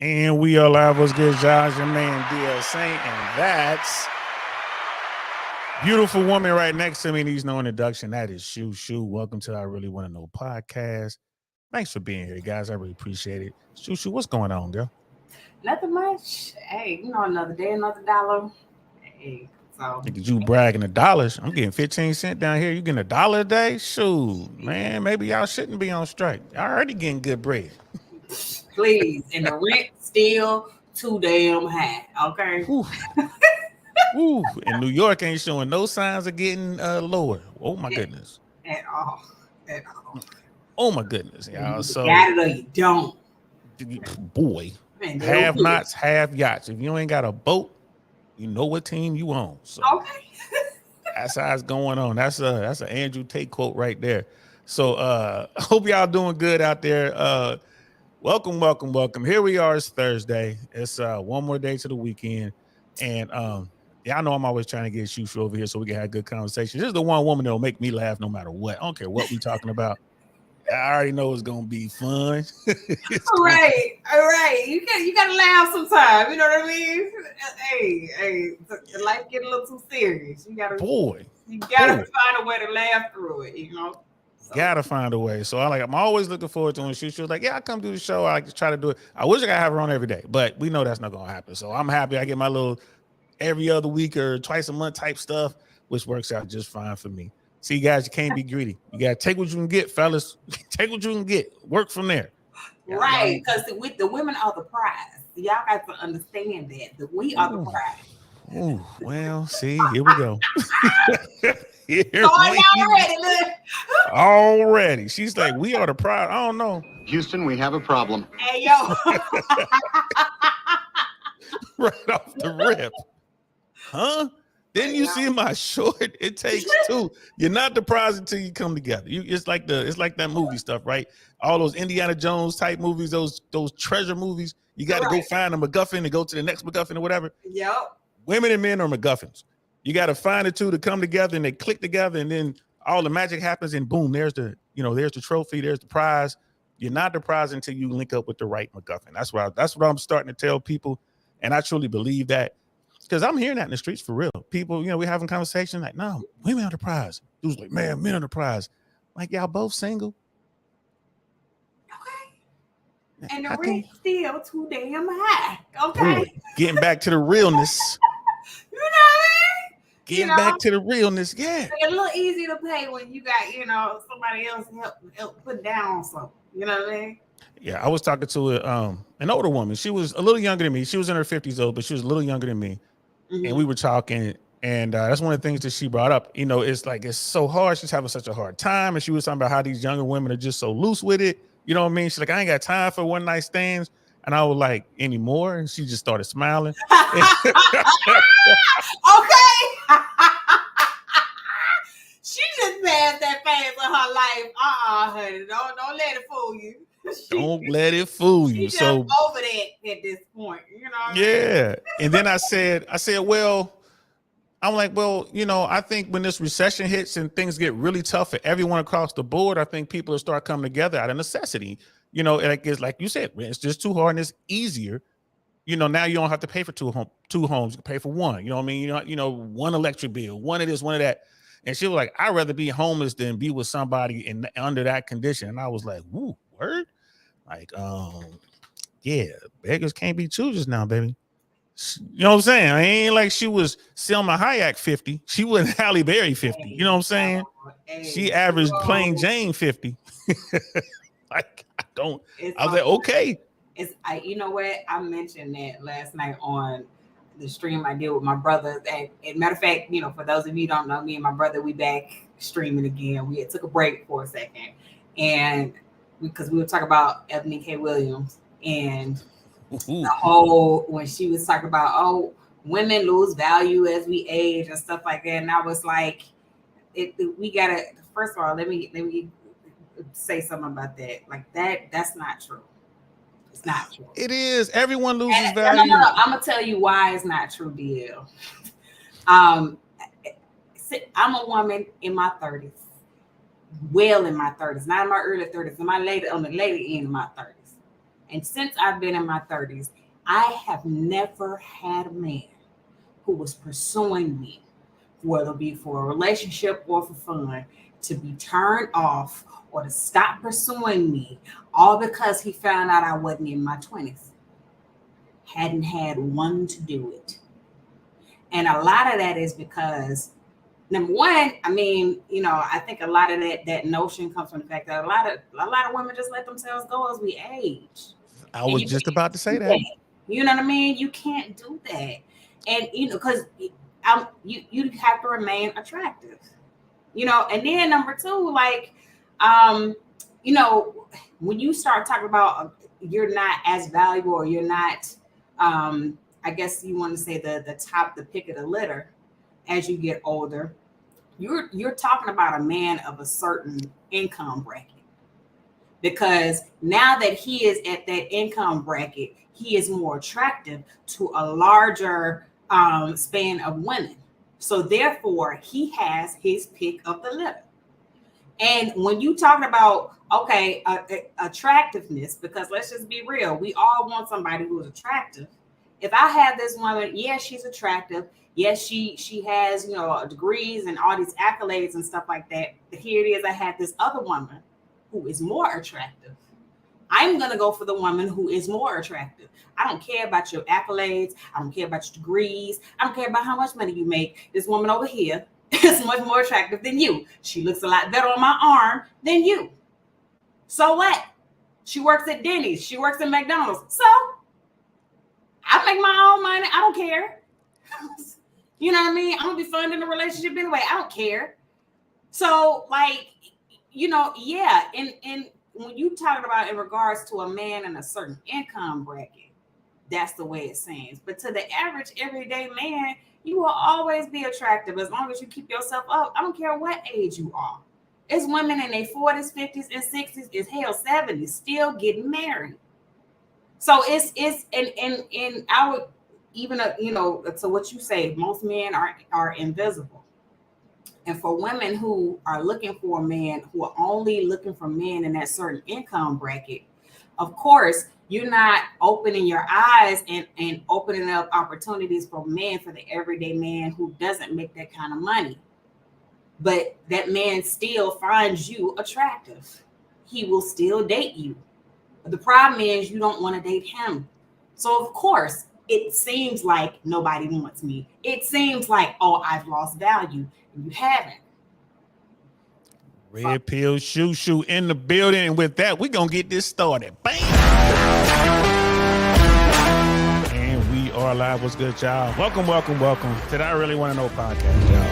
And we are live. What's good, Josh? Your man DL Saint, and that's beautiful woman right next to me. Needs no introduction. That is Shu Shu. Welcome to I Really Want to Know podcast. Thanks for being here, guys. I really appreciate it. Shu Shu, what's going on, girl? Nothing much. Hey, another day, another dollar. Hey, so Look at you bragging the dollars. I'm getting 15 cents down here. You getting $1 a day? Shoot, man. Maybe y'all shouldn't be on strike. Y'all already getting good bread. please, and the rent still too damn high. Okay. Whew. Woo. And New York ain't showing no signs of getting lower. Oh my goodness. At all. At all. Oh my goodness, y'all. You So got it or you don't. boy, Man, have nots, have yachts. If you ain't got a boat, you know what team you on. So okay. that's how it's going on. That's an Andrew Tate quote right there. So hope y'all doing good out there. Welcome. Here we are. It's Thursday. It's one more day to the weekend. And yeah, I know I'm always trying to get Shu Shu over here so we can have good conversations. This is the one woman that'll make me laugh no matter what. I don't care what we talking about. I already know it's gonna be fun. All right. You gotta laugh sometime. You know what I mean? Hey, life get a little too serious. You gotta find a way to laugh through it. So. Gotta find a way. So I'm always looking forward to when she was like, yeah, I come do the show. I like to try to do it. I wish I could have her on every day, but we know that's not gonna happen. So I'm happy I get my little every other week or twice a month type stuff, which works out just fine for me. See, guys, you can't be greedy. You gotta take what you can get, fellas. Take what you can get. Work from there. Right, because with the women are the prize. Y'all got to understand that we are the prize. Oh, well, see, here we go. Already. She's like, we are the prize. I don't know. Houston, we have a problem. Hey, yo. Right off the rip. Huh? Didn't you see my short? It takes two. You're not the prize until you come together. It's like that movie stuff, right? All those Indiana Jones type movies, those treasure movies. You got to go find a MacGuffin and go to the next MacGuffin or whatever. Yep. Women and men are MacGuffins. You got to find the two to come together and they click together, and then all the magic happens, and boom, there's the trophy, there's the prize. You're not the prize until you link up with the right MacGuffin. That's what I'm starting to tell people, and I truly believe that. Because I'm hearing that in the streets for real. People, we're having conversations like, no, women are the prize. Dude's like, man, men are the prize. Like, y'all both single. Okay. And the rent still too damn high. Okay. Boy, getting back to the realness. You know what I mean? Getting back to the realness, yeah. It's a little easy to pay when you got, somebody else help put down something. You know what I mean? Yeah, I was talking to an older woman. She was a little younger than me. She was in her 50s though, but she was a little younger than me. Mm-hmm. And we were talking, and that's one of the things that she brought up. It's like it's so hard. She's having such a hard time, and she was talking about how these younger women are just so loose with it. You know what I mean? She's like, I ain't got time for one night stands. And I was like, anymore? And she just started smiling. Okay. She just passed that phase of her life. Honey, don't let it fool you. Don't let it fool you. She's so over that at this point, Yeah. And then I said, well, I'm like, I think when this recession hits and things get really tough for everyone across the board, I think people will start coming together out of necessity. It's like you said, it's just too hard and it's easier. Now you don't have to pay for two homes. You can pay for one. You know what I mean? One electric bill, one of this, one of that. And she was like, I'd rather be homeless than be with somebody under that condition. And I was like, woo, word? Like, yeah, beggars can't be choosers now, baby. You know what I'm saying? I ain't like she was Selma Hayek 50. She wasn't Halle Berry 50. You know what I'm saying? She averaged plain Jane 50. Like, I was like, okay. You know what? I mentioned that last night on the stream I did with my brother. And matter of fact, for those of you who don't know, me and my brother, we back streaming again. We took a break for a second. And because we were talking about Ebony K. Williams and the whole, when she was talking about, women lose value as we age and stuff like that. And I was like, we gotta, first of all, let me say something about that. Like that's not true. It's not true. It is. Everyone loses value. No. I'm gonna tell you why it's not true, DL. I'm a woman in my 30s. Well in my 30s, not in my early 30s, on the later end of my 30s. And since I've been in my 30s, I have never had a man who was pursuing me, whether it be for a relationship or for fun, to be turned off or to stop pursuing me, all because he found out I wasn't in my 20s. Hadn't had one to do it. And a lot of that is because, number one, I mean, you know, I think a lot of that notion comes from the fact that a lot of women just let themselves go as we age. I was just about to say that. You know what I mean? You can't do that. And you know, because you have to remain attractive. You know, and then number two, like you know, when you start talking about you're not as valuable or you're not I guess you want to say the pick of the litter as you get older, you're talking about a man of a certain income bracket. Because now that he is at that income bracket, he is more attractive to a larger span of women. So therefore, he has his pick of the litter. And when you talk about, okay, attractiveness, because let's just be real, we all want somebody who is attractive. If I have this woman, yes, she's attractive. Yes, she has, you know, degrees and all these accolades and stuff like that. But here it is, I have this other woman who is more attractive. I'm going to go for the woman who is more attractive. I don't care about your accolades. I don't care about your degrees. I don't care about how much money you make. This woman over here is much more attractive than you. She looks a lot better on my arm than you. So what? She works at Denny's. She works at McDonald's. So I make my own money. I don't care. You know what I mean? I'm going to be funding the relationship anyway. I don't care. So like, you know, yeah. And when you talk about in regards to a man in a certain income bracket, that's the way it seems. But to the average everyday man, you will always be attractive as long as you keep yourself up. I don't care what age you are. It's women in their 40s, 50s, and 60s, is hell 70s, still getting married. So it's and I would even you know, to what you say, most men are invisible. And for women who are looking for a man, who are only looking for men in that certain income bracket, of course, you're not opening your eyes and opening up opportunities for men, for the everyday man who doesn't make that kind of money. But that man still finds you attractive. He will still date you. But the problem is you don't want to date him. So of course, it seems like nobody wants me. It seems like, oh, I've lost value. And you haven't. Red Pill Shu Shu in the building. And with that, we're going to get this started. Bam! And we are live. What's good, y'all? Welcome to the I Really Want to Know podcast, y'all.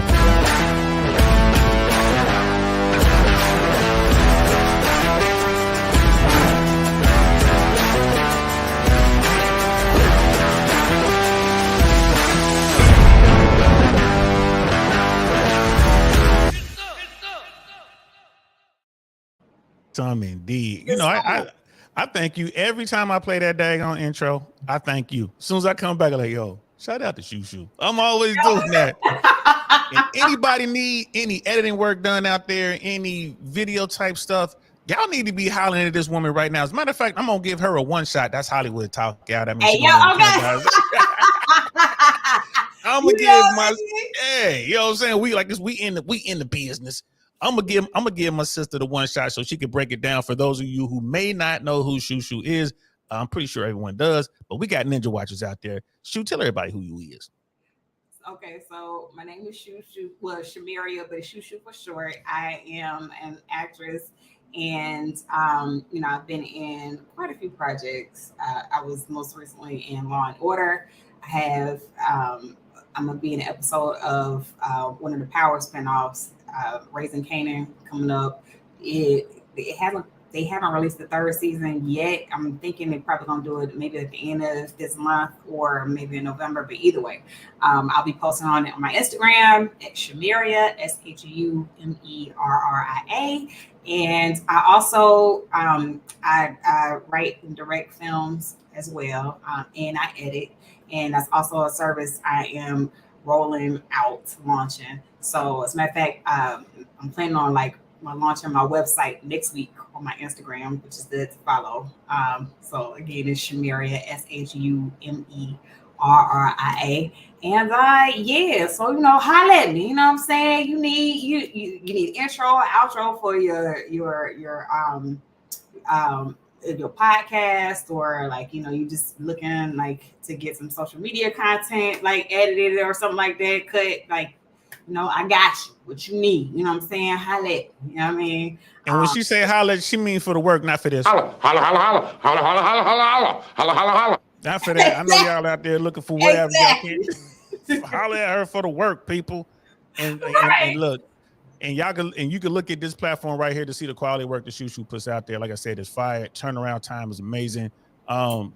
Some indeed. You know, I thank you every time I play that daggone intro. I thank you. As soon as I come back, I'm like, yo, shout out to Shu Shu. I'm always doing that. And anybody need any editing work done out there, any video type stuff, y'all need to be hollering at this woman right now. As a matter of fact, I'm gonna give her a one shot. That's Hollywood talk, y'all. That means hey, yo, okay. I'm gonna give my you know what I'm saying? We like this, we in the business. I'm gonna give my sister the one shot so she can break it down for those of you who may not know who Shu Shu is. I'm pretty sure everyone does, but we got ninja watchers out there. Shu, tell everybody who you is. Okay, so my name is Shu Shu, well, Shamiria, but Shu Shu for short. I am an actress, and you know, I've been in quite a few projects. I was most recently in Law and Order. I have I'm gonna be in an episode of one of the Power spinoffs, Raising Kanan, coming up. They haven't released the third season yet. I'm thinking they're probably gonna do it maybe at the end of this month or maybe in November. But either way, I'll be posting on it on my Instagram at Shamiria, SHUMERRIA, and I also I write and direct films as well, and I edit. And that's also a service I am rolling out, launching. So as a matter of fact, I'm planning on launching my website next week on my Instagram, which is good to follow. So again, it's Shumeria, SHUMERRIA. And yeah, so holla at me. You know what I'm saying? You need intro, outro for your podcast, or like you just looking like to get some social media content like edited or something like that, cut, like I got you what you need. You know what I'm saying? Holla at me. You know what I mean? And when she say holla, she mean for the work, not for this. Holla, holla, holla, holla, holla, holla, holla, holla, holla, holla, holla. Not for that. I know y'all out there looking for whatever Exactly. y'all can. Holla at her for the work, people. And look, and you can look at this platform right here to see the quality work that Shu Shu puts out there. Like I said, it's fire. Turnaround time is amazing. I'm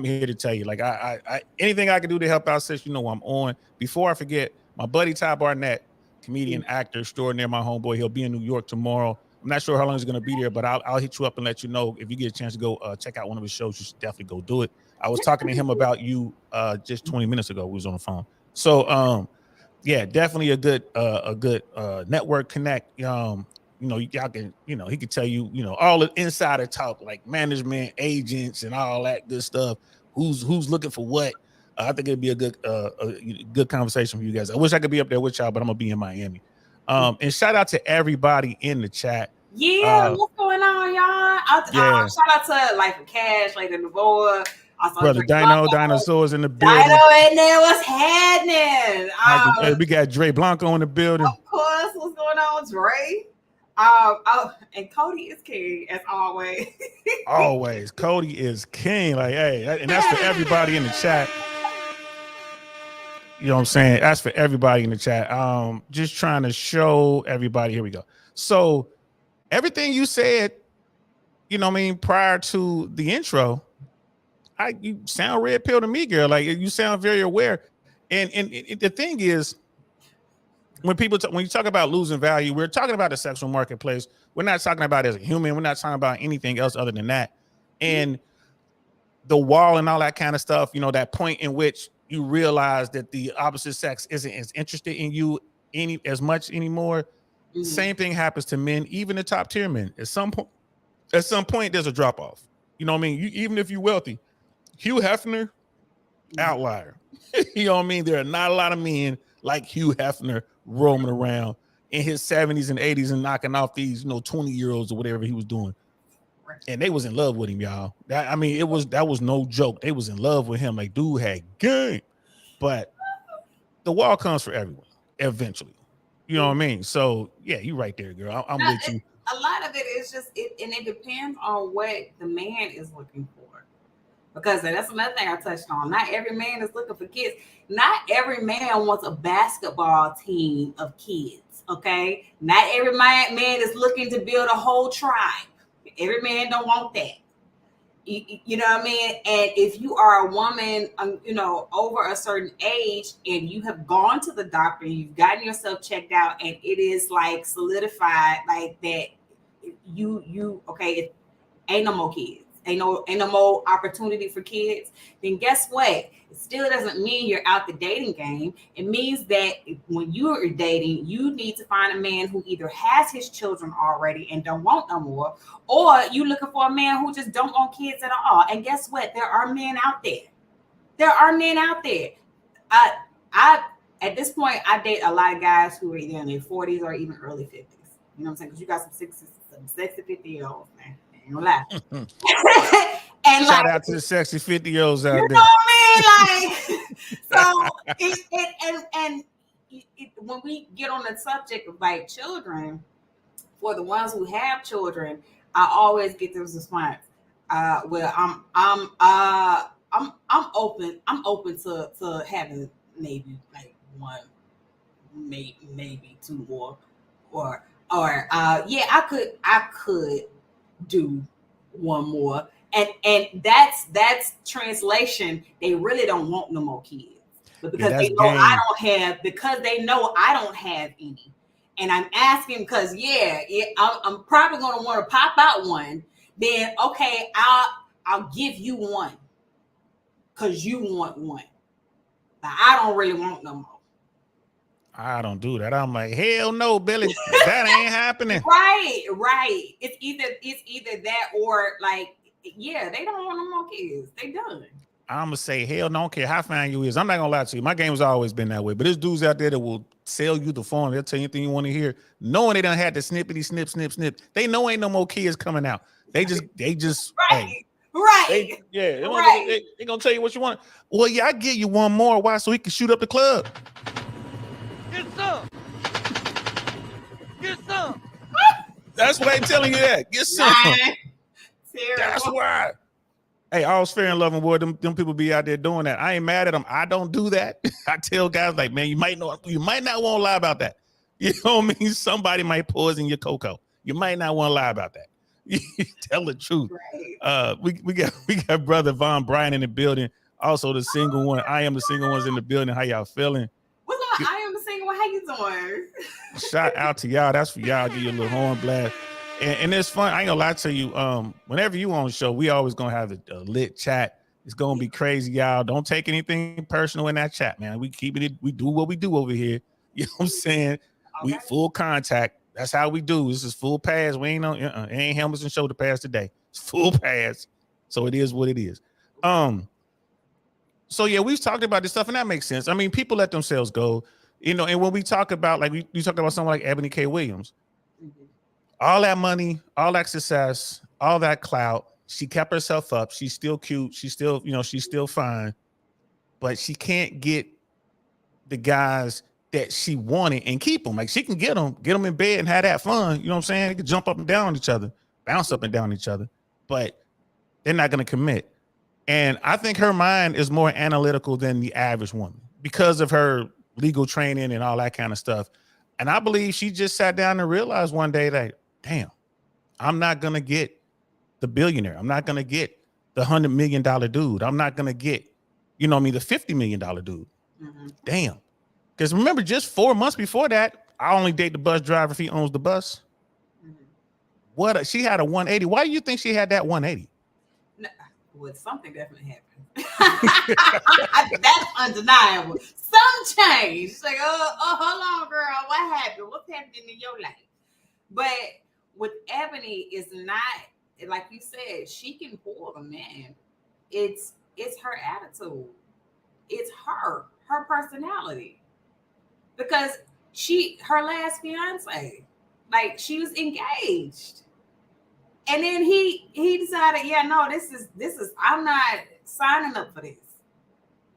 here to tell you, like I anything I can do to help out, sis, I'm on. Before I forget, my buddy Ty Barnett, comedian, actor extraordinaire, my homeboy, he'll be in New York tomorrow. I'm not sure how long he's going to be there, but I'll hit you up and let you know. If you get a chance to go check out one of his shows, you should definitely go do it. I was talking to him about you just 20 minutes ago. We was on the phone. So yeah, definitely a good network connect. Y'all can, he could tell you, all the insider talk, like management, agents, and all that good stuff. Who's looking for what? I think it'd be a good conversation for you guys. I wish I could be up there with y'all, but I'm gonna be in Miami. And shout out to everybody in the chat. Yeah, what's going on, y'all? Shout out to Life of Cash, Lady Devoa. Also, Brother Dinosaurs in the building. Dino in there, what's happening? We got Dre Blanco in the building. Of course, what's going on, Dre? And Cody is king as always. Always, Cody is king. Like, hey, and that's for everybody in the chat. You know what I'm saying? That's for everybody in the chat. Just trying to show everybody. Here we go. So everything you said, prior to the intro, you sound red pill to me, girl. Like, you sound very aware. And the thing is, when you talk about losing value, we're talking about the sexual marketplace. We're not talking about it as a human. We're not talking about anything else other than that. And the wall and all that kind of stuff, that point in which you realize that the opposite sex isn't as interested in you as much anymore. Mm-hmm. Same thing happens to men, even the top tier men. At some point, there's a drop off. You know what I mean? Even if you're wealthy, Hugh Hefner, outlier. You know what I mean? There are not a lot of men like Hugh Hefner roaming around in his 70s and 80s and knocking off these 20-year-olds or whatever he was doing. And they was in love with him, y'all. That was no joke. They was in love with him. Like, dude had game. But the wall comes for everyone eventually. You know what I mean? So yeah, you right there, girl. I'm with you. A lot of it is just and it depends on what the man is looking for. Because that's another thing I touched on. Not every man is looking for kids. Not every man wants a basketball team of kids. Okay, not every man is looking to build a whole tribe. Every man don't want that. You know what I mean? And if you are a woman, over a certain age and you have gone to the doctor, you've gotten yourself checked out, and it is like solidified like that, it ain't no more kids. Ain't no more opportunity for kids, then guess what? It still doesn't mean you're out the dating game. It means that when you are dating, you need to find a man who either has his children already and don't want no more, or you looking for a man who just don't want kids at all. And guess what? There are men out there. I at this point, I date a lot of guys who are either in their 40s or even early 50s. You know what I'm saying? Because you got some sexy 50-year-olds, man. No lie. And shout out to the sexy 50-year-olds out there. You know what I mean? Like, so when we get on the subject of like children, for the ones who have children, I always get this response. Well, I'm open to having maybe like one, maybe two more, or yeah, I could do one more, and that's translation. They really don't want no more kids, but because they know they know I don't have any, and I'm asking because I'm probably going to want to pop out one. Then okay, I'll give you one because you want one, but I don't really want no more. I don't do that. I'm like, hell no, Billy, that ain't happening. Right. It's either that or like, yeah, they don't want no more kids. They done. I'm gonna say, hell no, I don't care how fine you is. I'm not gonna lie to you. My game has always been that way. But there's dudes out there that will sell you the phone. They'll tell you anything you want to hear, knowing they done had the snippety snip, snip, snip. They know ain't no more kids coming out. They just, Right. hey, Right. they Right. gonna tell you what you want. Well, yeah, I give you one more. Why? So he can shoot up the club. Get some. Get some. That's why they telling you that. Get some. That's why. Hey, all's fair and loving, boy. Them people be out there doing that. I ain't mad at them. I don't do that. I tell guys like, man, you might not want to lie about that. You know what I mean? Somebody might poison your cocoa. You might not want to lie about that. You tell the truth. Right. We got brother Von Bryan in the building. Also the single one. I am the single ones in the building. How y'all feeling? What's on? I am the single one. How you doing? Shout out to y'all. That's for y'all. Give you a little horn blast. And it's fun. I ain't gonna lie to you. Whenever you on the show, we always gonna have a lit chat. It's gonna be crazy, y'all. Don't take anything personal in that chat, man. We keep it. We do what we do over here. You know what I'm saying? Okay. We full contact. That's how we do. This is full pass. We ain't on. It ain't helmets and shoulder pads today. It's full pass. So it is what it is. So yeah, we've talked about this stuff, and that makes sense. I mean, people let themselves go, you know. And when we talk about we talk about someone like Ebony K. Williams. Mm-hmm. All that money, all that success, all that clout. She kept herself up. She's still cute. She's still, she's still fine. But she can't get the guys that she wanted and keep them. Like she can get them in bed and have that fun. You know what I'm saying? They can jump up and down on each other, bounce up and down each other, but they're not going to commit. And I think her mind is more analytical than the average woman because of her legal training and all that kind of stuff. And I believe she just sat down and realized one day that, damn, I'm not going to get the billionaire. I'm not going to get the $100 million dude. I'm not going to get, the $50 million dude. Mm-hmm. Damn. Because remember, just 4 months before that, I only date the bus driver if he owns the bus. Mm-hmm. She had a 180. Why do you think she had that 180? No, well, something definitely happened. That's undeniable. Some change. It's like, hold on, girl. What happened? What's happening in your life? But with Ebony, is not like you said. She can pull the man. It's her attitude. It's her personality. Because her last fiance, like she was engaged, and then he decided, yeah, no, this is I'm not signing up for this.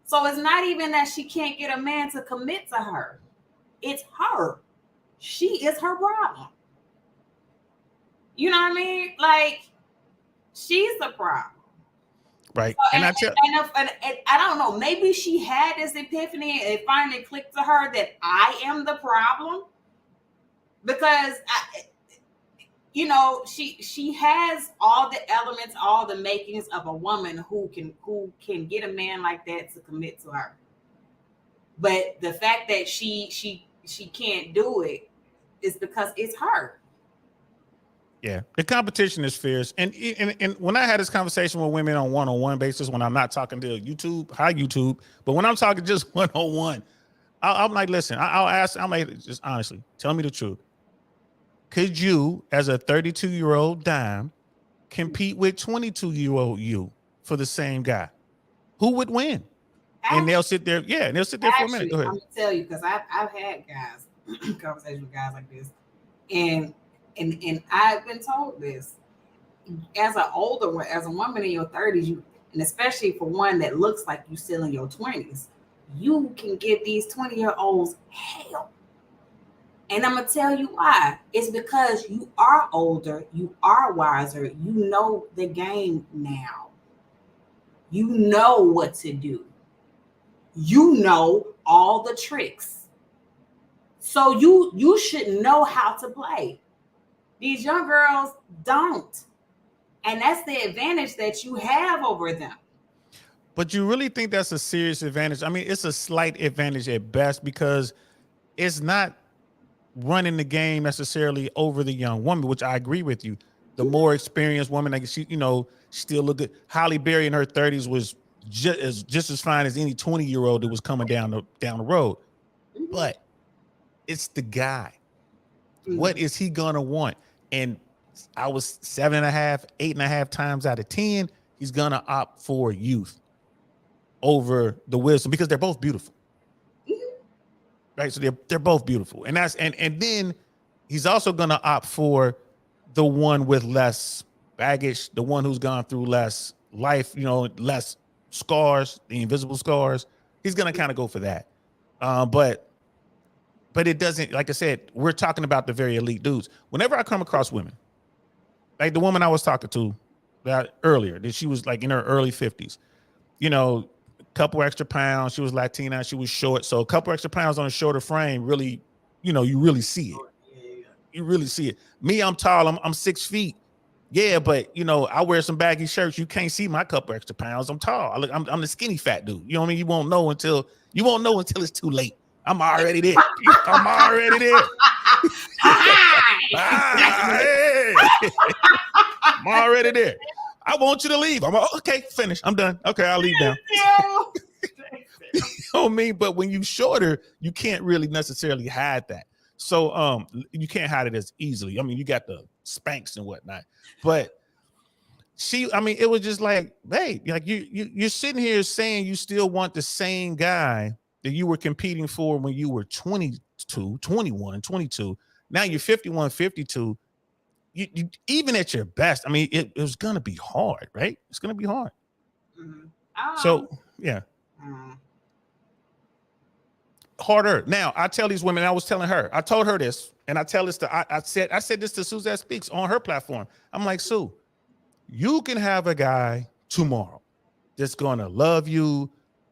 So it's not even that she can't get a man to commit to her. It's her. She is her problem. You know what I mean? Like, she's the problem. Right. So, and I don't know, maybe she had this epiphany and it finally clicked to her that I am the problem. Because she has all the elements, all the makings of a woman who can get a man like that to commit to her. But the fact that she can't do it is because it's her. Yeah, the competition is fierce. And when I had this conversation with women on one-on-one basis, when I'm not talking to YouTube, but when I'm talking just one-on-one, I'm like, listen, I'll ask, I'm like, just honestly, tell me the truth. Could you, as a 32-year-old dime, compete with 22-year-old you for the same guy? Who would win? And they'll sit there, for a minute. Go ahead. I'm gonna tell you, because I've had guys, conversations with guys like this, and I've been told this. As a woman in your 30s, and especially for one that looks like you still in your 20s, you can give these 20-year-olds hell. And I'm gonna tell you why. It's because you are older, you are wiser, you know the game now. You know what to do. You know all the tricks. So you should know how to play. These young girls don't. And that's the advantage that you have over them. But you really think that's a serious advantage? I mean, it's a slight advantage at best because it's not running the game necessarily over the young woman, which I agree with you. The more experienced woman, like she, still look good. Halle Berry in her 30s was just as fine as any 20-year-old that was coming down the road. But It's the guy. Mhm. What is he gonna want? And I was 7.5, 8.5 times out of 10, he's gonna opt for youth over the wisdom because they're both beautiful. Right. So they're both beautiful. And that's and then he's also gonna opt for the one with less baggage, the one who's gone through less life, less scars, the invisible scars. He's gonna kind of go for that. But it doesn't, like I said, we're talking about the very elite dudes. Whenever I come across women, like the woman I was talking to earlier, that she was like in her early 50s, a couple extra pounds. She was Latina. She was short. So a couple extra pounds on a shorter frame, really, you really see it. You really see it. Me, I'm tall. I'm 6 feet. Yeah, but I wear some baggy shirts. You can't see my couple extra pounds. I'm tall. I'm the skinny fat dude. You know what I mean? You won't know until it's too late. I'm already there. I'm already there. Hey. I'm already there. I want you to leave. I'm okay. Finish. I'm done. Okay, I'll leave now. You know what I mean? But when you shorter, you can't really necessarily hide that. So you can't hide it as easily. I mean, you got the Spanx and whatnot, but it was just like, hey, like you're sitting here saying you still want the same guy that you were competing for when you were 22, 21, 22. Now you're 51, 52. You even at your best, it was gonna be hard, right? It's gonna be hard. Mhm. So yeah. Harder. Now I tell these women, I told her this, and I tell this to I said this to Suzette Speaks on her platform. I'm like, Sue, you can have a guy tomorrow that's gonna love you,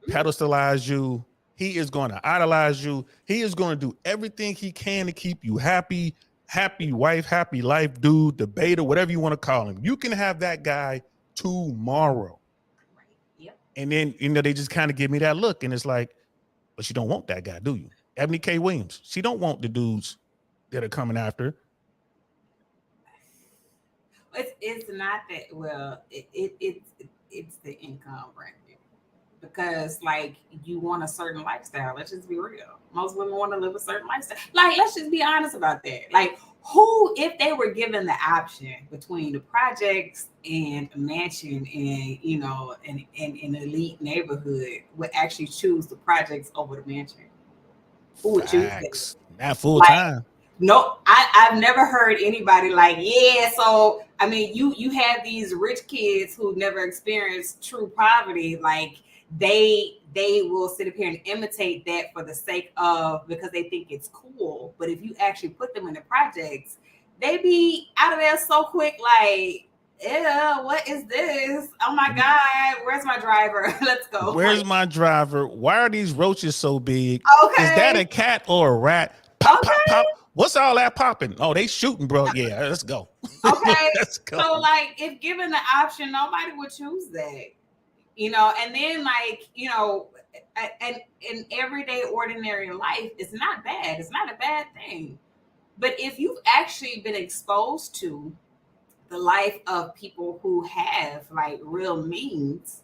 pedestalize you. He is gonna idolize you. He is gonna do everything he can to keep you happy wife, happy life, dude, debater, whatever you want to call him. You can have that guy tomorrow. Right. Yep. And then, they just kind of give me that look, and it's like, but you don't want that guy, do you? Ebony K. Williams, she don't want the dudes that are coming after her. It's not that. Well, it's the income bracket, because like you want a certain lifestyle. Let's just be real. Most women want to live a certain lifestyle. Like, let's just be honest about that. Like, who, if they were given the option between the projects and a mansion and an elite neighborhood, would actually choose the projects over the mansion? Who would choose that? Not full time. No, I've never heard anybody like, yeah. So you have these rich kids who never experienced true poverty. Like they will sit up here and imitate that for the sake of, because they think it's cool. But if you actually put them in the projects, they be out of there so quick. Like, yeah, what is this? Oh my God, where's my driver? Let's go. Where's my driver? Why are these roaches so big? Okay. Is that a cat or a rat? Pop, pop, pop. What's all that popping? Oh, they shooting, bro. Yeah, let's go. Okay. Let's go. So like, if given the option, nobody would choose that. And then and in everyday ordinary life, it's not bad. It's not a bad thing. But if you've actually been exposed to the life of people who have like real means,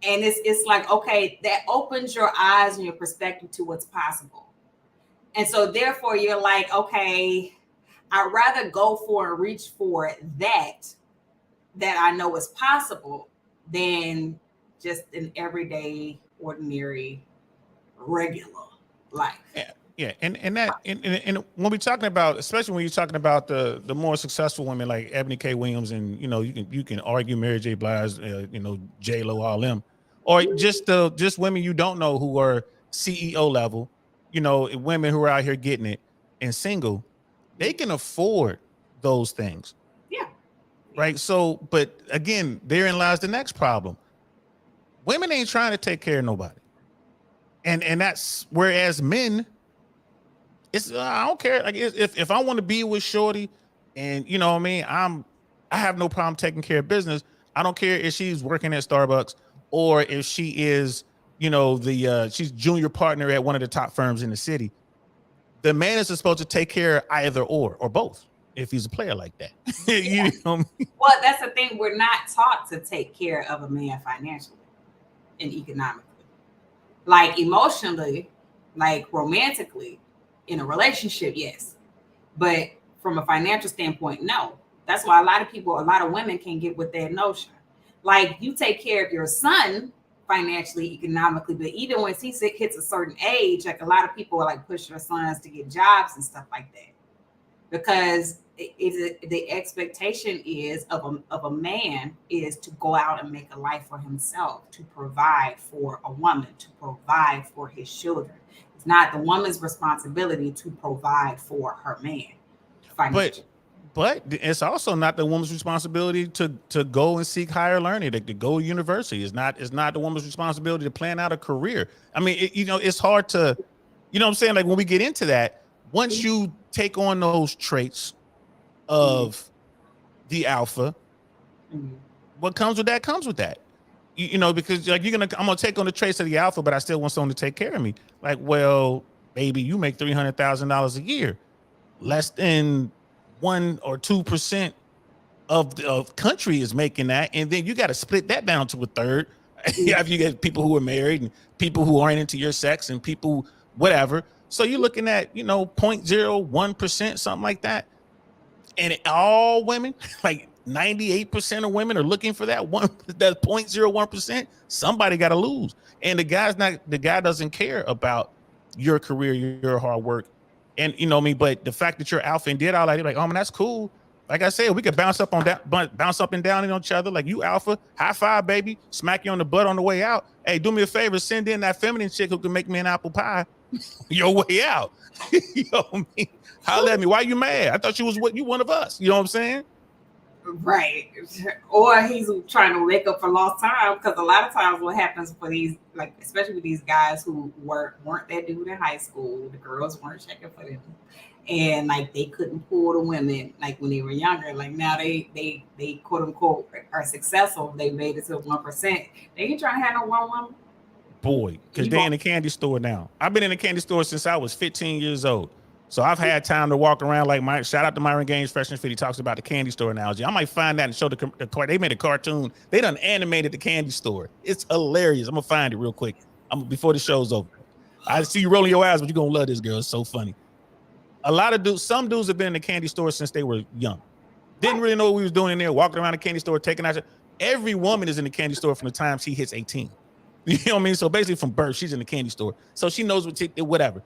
and it's like, okay, that opens your eyes and your perspective to what's possible. And so therefore you're like, okay, I'd rather go for and reach for that I know is possible than just an everyday, ordinary, regular life. Yeah. And when we're talking about, especially when you're talking about the more successful women like Ebony K. Williams, and you can argue Mary J. Blige, J Lo, all them, or just women you don't know who are CEO level, women who are out here getting it and single, they can afford those things. Yeah. Right. So, but again, therein lies the next problem. Women ain't trying to take care of nobody. And that's, whereas men, it's, I don't care. Like, if I want to be with shorty, and I have no problem taking care of business. I don't care if she's working at Starbucks or if she is, she's junior partner at one of the top firms in the city. The man is supposed to take care of either or both, if he's a player like that. Yeah. Well, that's the thing. We're not taught to take care of a man financially and economically. Like emotionally, like romantically, In a relationship, yes. But from a financial standpoint, no. That's why a lot of women can get with that notion. Like, you take care of your son financially, economically, but even when he hits a certain age, like a lot of people are like push their sons to get jobs and stuff like that, because the expectation is of a man is to go out and make a life for himself, to provide for a woman, to provide for his children. It's not the woman's responsibility to provide for her man financially. But it's also not the woman's responsibility to go and seek higher learning, to go to university. It's not the woman's responsibility to plan out a career. I mean, it's hard to, you know what I'm saying? Like, when we get into that, once you take on those traits of the alpha, what comes with that comes with that. Because like I'm gonna take on the traits of the alpha, but I still want someone to take care of me. Like, well, baby, you make $300,000 a year, less than 1 or 2% of country is making that, and then you got to split that down to a third. If you get people who are married and people who aren't into your sex and people whatever, so you're looking at 0.01%, something like that, and all women, like 98% of women are looking for that 0.01%. Somebody got to lose, and the guy doesn't care about your career, your hard work. And but the fact that you're alpha and did all that, you're like, oh man, that's cool. Like I said, we could bounce up and down on each other. Like, you alpha, high five, baby, smack you on the butt on the way out. Hey, do me a favor, send in that feminine chick who can make me an apple pie. Your way out. You know what I mean? Holler at me. Why you mad? I thought you was one of us. You know what I'm saying? Right. Or he's trying to make up for lost time, because a lot of times what happens for these, like, especially with these guys who weren't that dude in high school, the girls weren't checking for them, and like they couldn't pull the women like when they were younger. Like, now they quote unquote are successful. They made it to 1%. They ain't trying to have no one woman. Boy, because they in the candy store now. I've been in the candy store since I was 15 years old. So I've had time to walk around. Like, shout out to Myron Gaines, Fresh and Fit. He talks about the candy store analogy. I might find that and show the card. They made a cartoon. They done animated the candy store. It's hilarious. I'm gonna find it real quick. Before the show's over. I see you rolling your eyes, but you're gonna love this girl. It's so funny. Some dudes have been in the candy store since they were young. Didn't really know what we was doing in there, walking around the candy store, taking out. Every woman is in the candy store from the time she hits 18. You know what I mean? So basically from birth, she's in the candy store. So she knows whatever.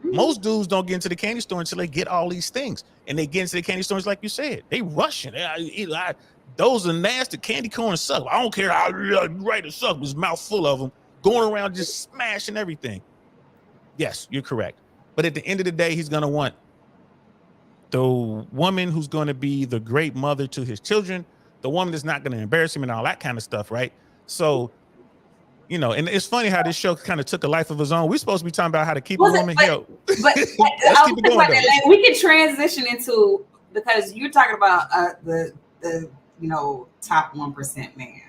Most dudes don't get into the candy store until they get all these things. And they get into the candy stores, like you said. They rushing. Those are nasty. Candy corn suck. I don't care how right to suck. His mouth full of them, going around just smashing everything. Yes, you're correct. But at the end of the day, he's going to want the woman who's going to be the great mother to his children, the woman that's not going to embarrass him and all that kind of stuff, right? So, and it's funny how this show kind of took a life of its own. We're supposed to be talking about how to keep a woman healed. But let's keep it going, like, we can transition into, because you're talking about the top 1% man.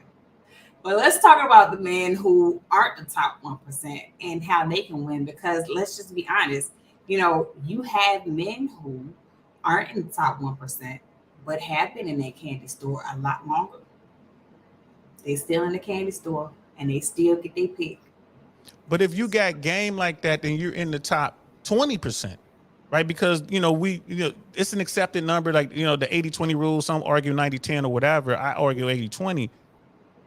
But let's talk about the men who aren't the top 1% and how they can win. Because let's just be honest, you have men who aren't in the top 1%, but have been in that candy store a lot longer. They still in the candy store, and they still get their pick. But if you got game like that, then you're in the top 20%, right? Because, it's an accepted number, like, the 80-20 rule. Some argue 90-10 or whatever. I argue 80-20.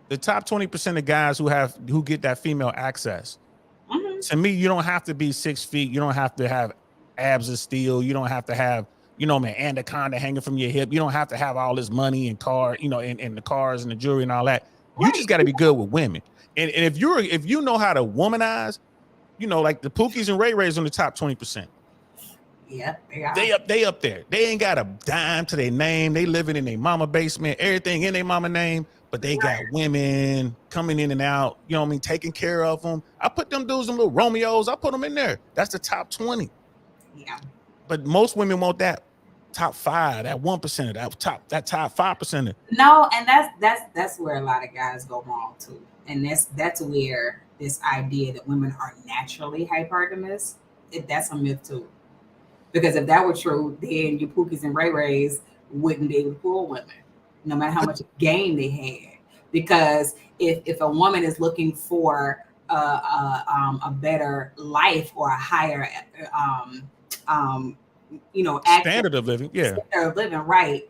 The top 20% of guys who get that female access. Mm-hmm. To me, you don't have to be 6 feet. You don't have to have abs of steel. You don't have to have, anaconda hanging from your hip. You don't have to have all this money and car, and the cars and the jewelry and all that. You just got to be good with women. And if you know how to womanize, like the Pookies and Ray Rays on the top 20%. Yeah, they up there. They ain't got a dime to their name. They living in their mama basement, everything in their mama name, but they got women coming in and out, taking care of them. I put them dudes, them little Romeos, I put them in there. That's the top 20. Yeah. But most women want that top 5, that 1%, that top 5%. No, and that's where a lot of guys go wrong too. And that's where this idea that women are naturally hypergamous, that's a myth too. Because if that were true, then your Pookies and Ray Rays wouldn't be able to pull women, no matter how much game they had. Because if a woman is looking for a better life or a higher Standard of living, yeah. Standard of living, right?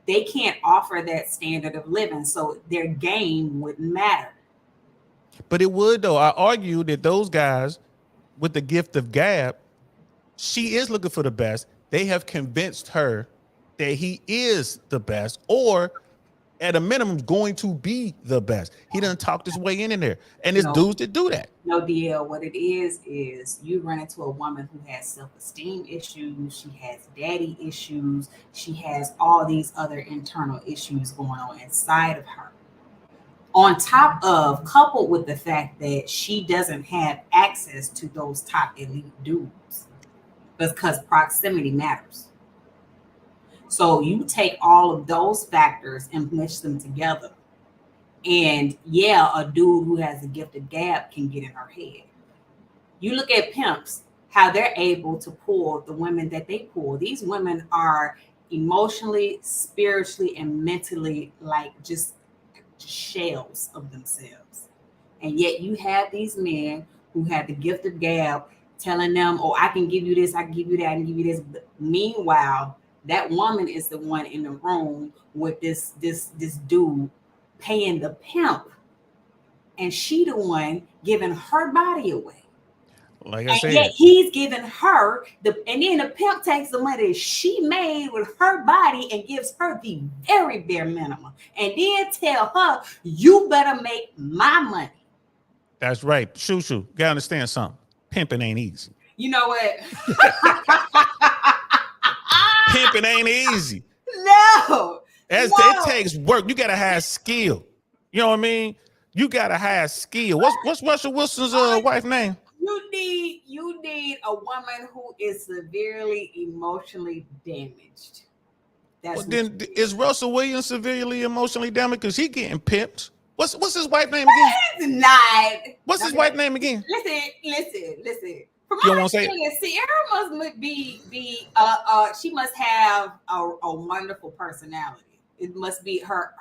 They can't offer that standard of living, so their game wouldn't matter. But it would, though. I argue that those guys with the gift of gab, she is looking for the best. They have convinced her that he is the best, or at a minimum, going to be the best. He doesn't talk this way in there. And it's dudes that do that. No, DL, what it is you run into a woman who has self-esteem issues, she has daddy issues, she has all these other internal issues going on inside of her. On top of, coupled with the fact that she doesn't have access to those top elite dudes, because proximity matters. So you take all of those factors and mix them together. And yeah, a dude who has a gift of gab can get in her head. You look at pimps, how they're able to pull the women that they pull. These women are emotionally, spiritually, and mentally like just shells of themselves. And yet you have these men who have the gift of gab telling them, oh, I can give you this, I can give you that, I can give you this. But meanwhile, that woman is the one in the room with this dude paying the pimp, and she the one giving her body away. Like I said, yet he's giving her and then the pimp takes the money she made with her body and gives her the very bare minimum, and then tell her, you better make my money. That's right. Shu Shu, gotta understand something. Pimping ain't easy. You know what? Pimping ain't easy. No. It takes work. You gotta have skill. You know what I mean? You gotta have skill. What's Russell Wilson's wife name? You need a woman who is severely emotionally damaged. Then is Russell Williams severely emotionally damaged because he getting pimped? What's his wife name again? It's not. What's his wife name again? Listen. From You my don't say understanding, Sierra must be she must have a wonderful personality. It must be her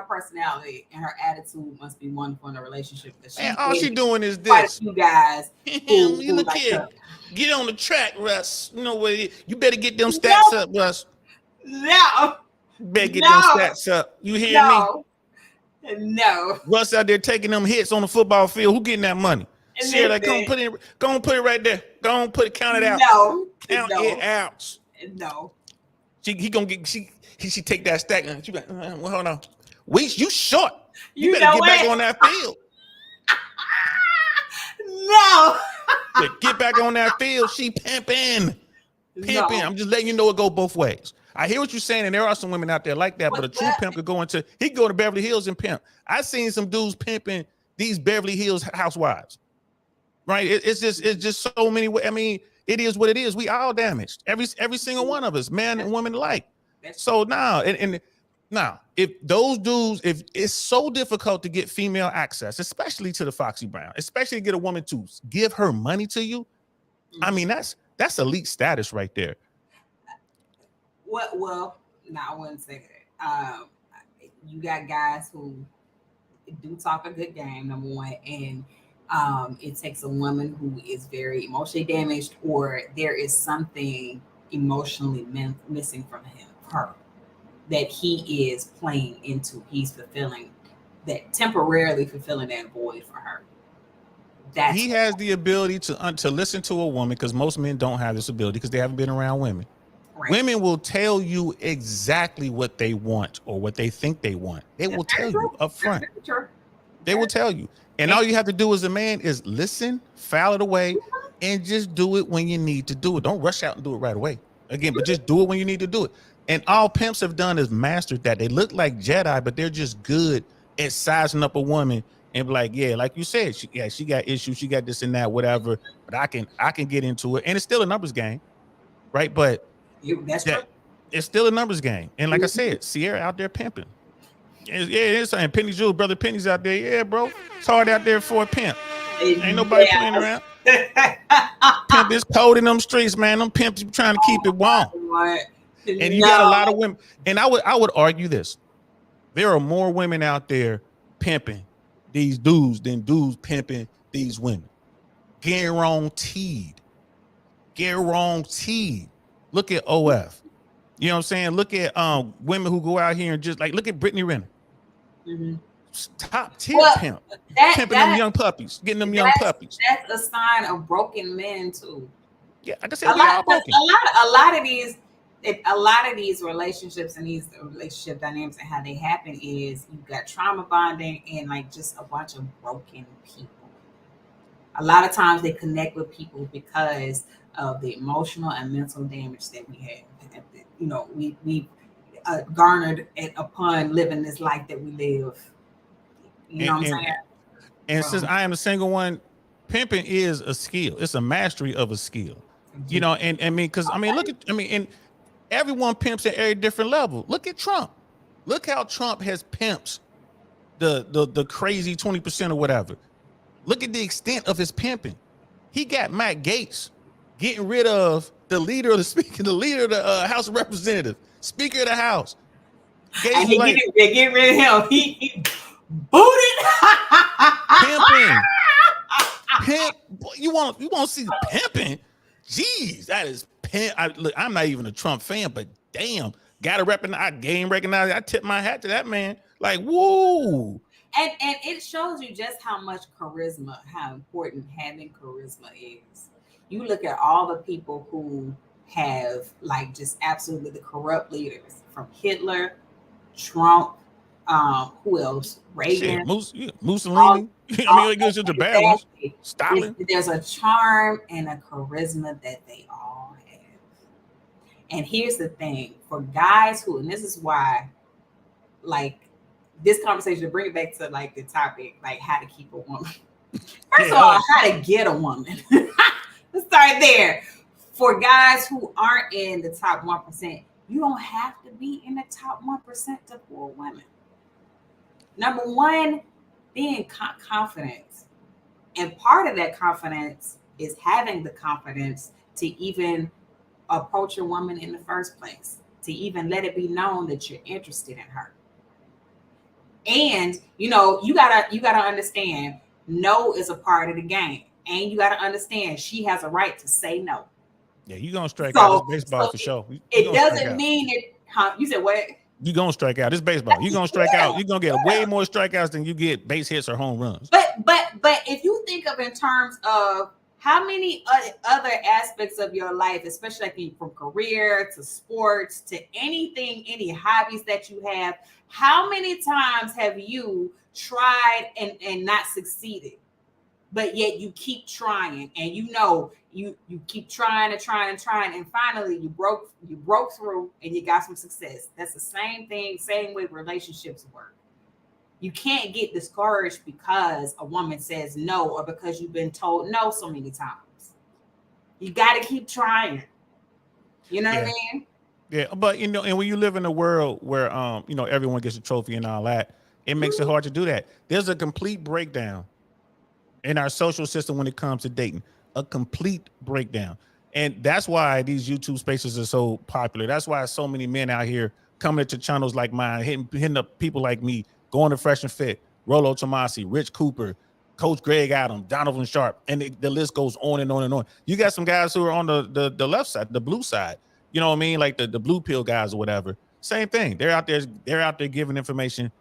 personality and her attitude must be wonderful in a relationship. And all she doing is quite this. a few guys. You look here. Get on the track, Russ. You know what? You better get them stats up, Russ. No. You better get them stats up. You hear me? No. Russ out there taking them hits on the football field. Who getting that money? Sierra, like, go on, put it right there. Go on, count it out. No. Count it out. No. He gonna get she take that stack and she like, well, hold on. You short. You better know get what? back on that field. No. Get back on that field. She pimping. No. I'm just letting you know it go both ways. I hear what you're saying, and there are some women out there like that, but a true pimp could go to Beverly Hills and pimp. I've seen some dudes pimping these Beverly Hills housewives. Right? It's just so many. I mean, it is what it is. We all damaged. Every single one of us, man and woman alike. So now, and now, if those dudes, if it's so difficult to get female access, especially to the Foxy Brown, especially to get a woman to give her money to you, I mean, that's elite status right there. Well, no, I wouldn't say that. You got guys who do talk a good game, number one, and it takes a woman who is very emotionally damaged, or there is something emotionally missing from her that he is playing into. He's temporarily fulfilling that void for her. He has the ability to listen to a woman, because most men don't have this ability because they haven't been around women. Right. Women will tell you exactly what they want or what they think they want. They will tell you up front. They will tell you. And all you have to do as a man is listen, file it away, and just do it when you need to do it. Don't rush out and do it right away. Again, but just do it when you need to do it. And all pimps have done is mastered that. They look like Jedi, but they're just good at sizing up a woman and be like, yeah, like you said, she got issues, she got this and that, whatever. But I can get into it. And it's still a numbers game, right? But that's true. It's still a numbers game. And like I said, Sierra out there pimping. It is. And Penny Jules, brother Penny's out there. Yeah, bro. It's hard out there for a pimp. Ain't nobody playing around. Pimp is cold in them streets, man. Them pimps trying to keep it warm. And you got a lot of women. And I would argue this. There are more women out there pimping these dudes than dudes pimping these women. Guaranteed. Guaranteed. Look at OF. You know what I'm saying? Look at women who go out here and just like look at Brittany Renner. Mhm. Top tier Well, pimp. that Pimping them young puppies, getting them young puppies. That's a sign of broken men too. Yeah, I just said we all broken. A lot of these relationships and these relationship dynamics and how they happen is you've got trauma bonding and like just a bunch of broken people. A lot of times they connect with people because of the emotional and mental damage that we have. You know, we garnered it upon living this life that we live. You know what I'm saying? And since I am a single one, pimping is a skill. It's a mastery of a skill. You know, and I mean, because I mean, look at and everyone pimps at every different level. Look at Trump. Look how Trump has pimps the crazy 20% or whatever. Look at the extent of his pimping. He got Matt Gaetz getting rid of the leader of the House of Representatives, Speaker of the House. And they get rid of him. He booted. Pimping. Pimp. You want to see pimping? Jeez, that is pimp. Look, I'm not even a Trump fan, but damn, gotta recognize. I tip my hat to that man. Like, whoa. And it shows you just how much charisma, how important having charisma is. You look at all the people who have like just absolutely the corrupt leaders, from Hitler, Trump, who else? Reagan, Mussolini. I mean, it goes into bad ones. Stalin. There's a charm and a charisma that they all have. And here's the thing: for guys who, and this is why, like, this conversation, to bring it back to like the topic, like how to keep a woman. First of all, how to get a woman. Let's start there. For guys who aren't in the top 1%, you don't have to be in the top 1% to pull women. Number one, being confident. And part of that confidence is having the confidence to even approach a woman in the first place, to even let it be known that you're interested in her. And you know, you gotta understand, no is a part of the game. And you gotta understand she has a right to say no. Yeah, you're gonna strike out. This baseball for sure. It doesn't mean it, you said what? You're gonna strike out. This baseball. You're gonna strike out. You're gonna get way more strikeouts than you get base hits or home runs. But if you think of in terms of how many other aspects of your life, especially like from career to sports to anything, any hobbies that you have, how many times have you tried and not succeeded? But yet you keep trying, and you know you keep trying and finally you broke through and you got some success. That's the same thing, same way relationships work. You can't get discouraged because a woman says no or because you've been told no so many times. You got to keep trying. You know what I mean? Yeah, but you know, and when you live in a world where you know, everyone gets a trophy and all that, it makes it hard to do that. There's a complete breakdown in our social system when it comes to dating, a complete breakdown. And that's why these YouTube spaces are so popular. That's why so many men out here coming to channels like mine, hitting up people like me, going to Fresh and Fit, Rollo Tomasi, Rich Cooper, Coach Greg Adams, Donovan Sharp, and the list goes on and on and on. You got some guys who are on the left side, the blue side, you know what I mean? Like the blue pill guys or whatever. Same thing. They're out there giving information.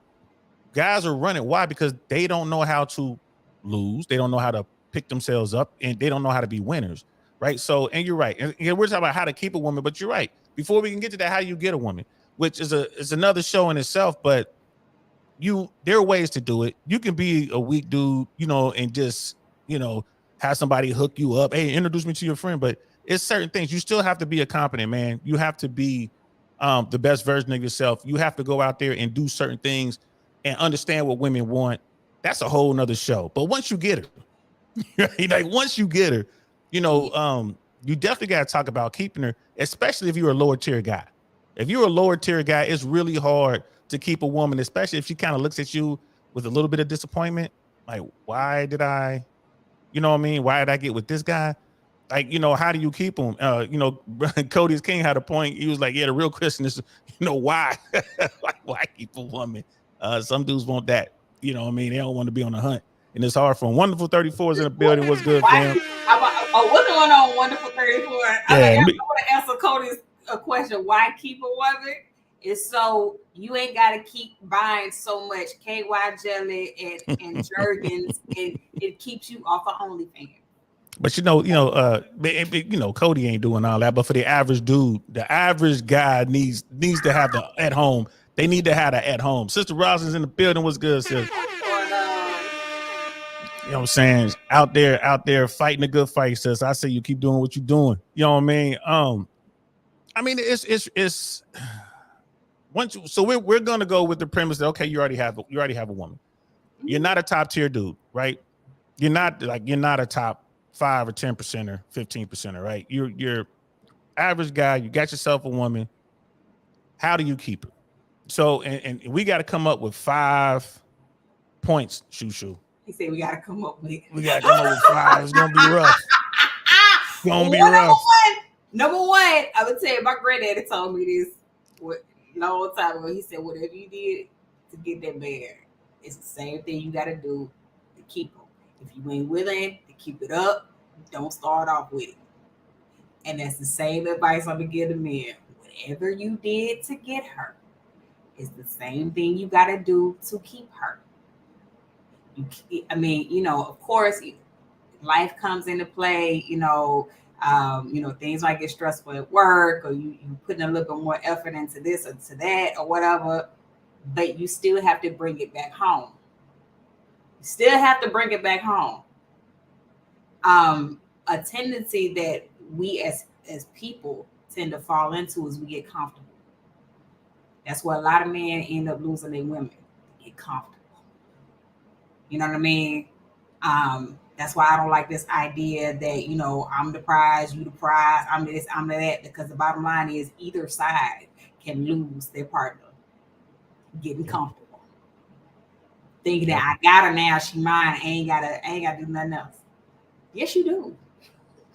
Guys are running. Why? Because they don't know how to lose. They don't know how to pick themselves up, and they don't know how to be winners, right? So, and you're right. And we're talking about how to keep a woman, but you're right. Before we can get to that, how you get a woman, which is another show in itself, but there are ways to do it. You can be a weak dude, you know, and just, you know, have somebody hook you up. Hey, introduce me to your friend. But it's certain things. You still have to be a competent man. You have to be the best version of yourself. You have to go out there and do certain things and understand what women want. That's a whole nother show. But once you get her, like once you get her, you know, you definitely got to talk about keeping her, especially if you're a lower tier guy. If you're a lower tier guy, it's really hard to keep a woman, especially if she kind of looks at you with a little bit of disappointment. Like, why did I, you know what I mean? Why did I get with this guy? Like, you know, how do you keep them? You know, Cody's King had a point. He was like, yeah, the real question is, you know, why? Like, why keep a woman? Some dudes want that. You know what I mean? They don't want to be on the hunt. And it's hard for them. Wonderful 34 is in the building. What's good, fam? Wasn't going on Wonderful 34. Yeah, I want to answer Cody's question. Why keep a woman? It's so you ain't got to keep buying so much KY jelly and Jergens, and it keeps you off of OnlyFans. But Cody ain't doing all that. But for the average dude, the average guy needs to have the at home. They need to have the at home. Sister Rosin's in the building. What's good, sis? You know what I'm saying? Out there fighting a good fight, sis. I say you keep doing what you're doing. You know what I mean? It's once you, so we're gonna go with the premise that okay, you already have a woman. You're not a top tier dude, right? You're not a top 5 or 10% or 15%, right? You're average guy, you got yourself a woman. How do you keep it? So and we got to come up with 5 points, Shu Shu. He said we got to come up with 5. It's gonna be rough. It's gonna be rough. Number one, I would say my granddaddy told me this long time ago. He said, whatever you did to get that man, it's the same thing you got to do to keep him. If you ain't willing to keep it up, don't start off with it. And that's the same advice I'm gonna give to men. Whatever you did to get her, it's the same thing you got to do to keep her. Of course, life comes into play. Things might get stressful at work, or you putting a little bit more effort into this or to that or whatever, but you still have to bring it back home. A tendency that we as people tend to fall into is we get comfortable. That's where a lot of men end up losing their women. They get comfortable. You know what I mean? That's why I don't like this idea that, I'm the prize, you the prize, I'm this, I'm that, because the bottom line is either side can lose their partner getting comfortable. Thinking that I got her now, she mine, I ain't gotta do nothing else. Yes, you do.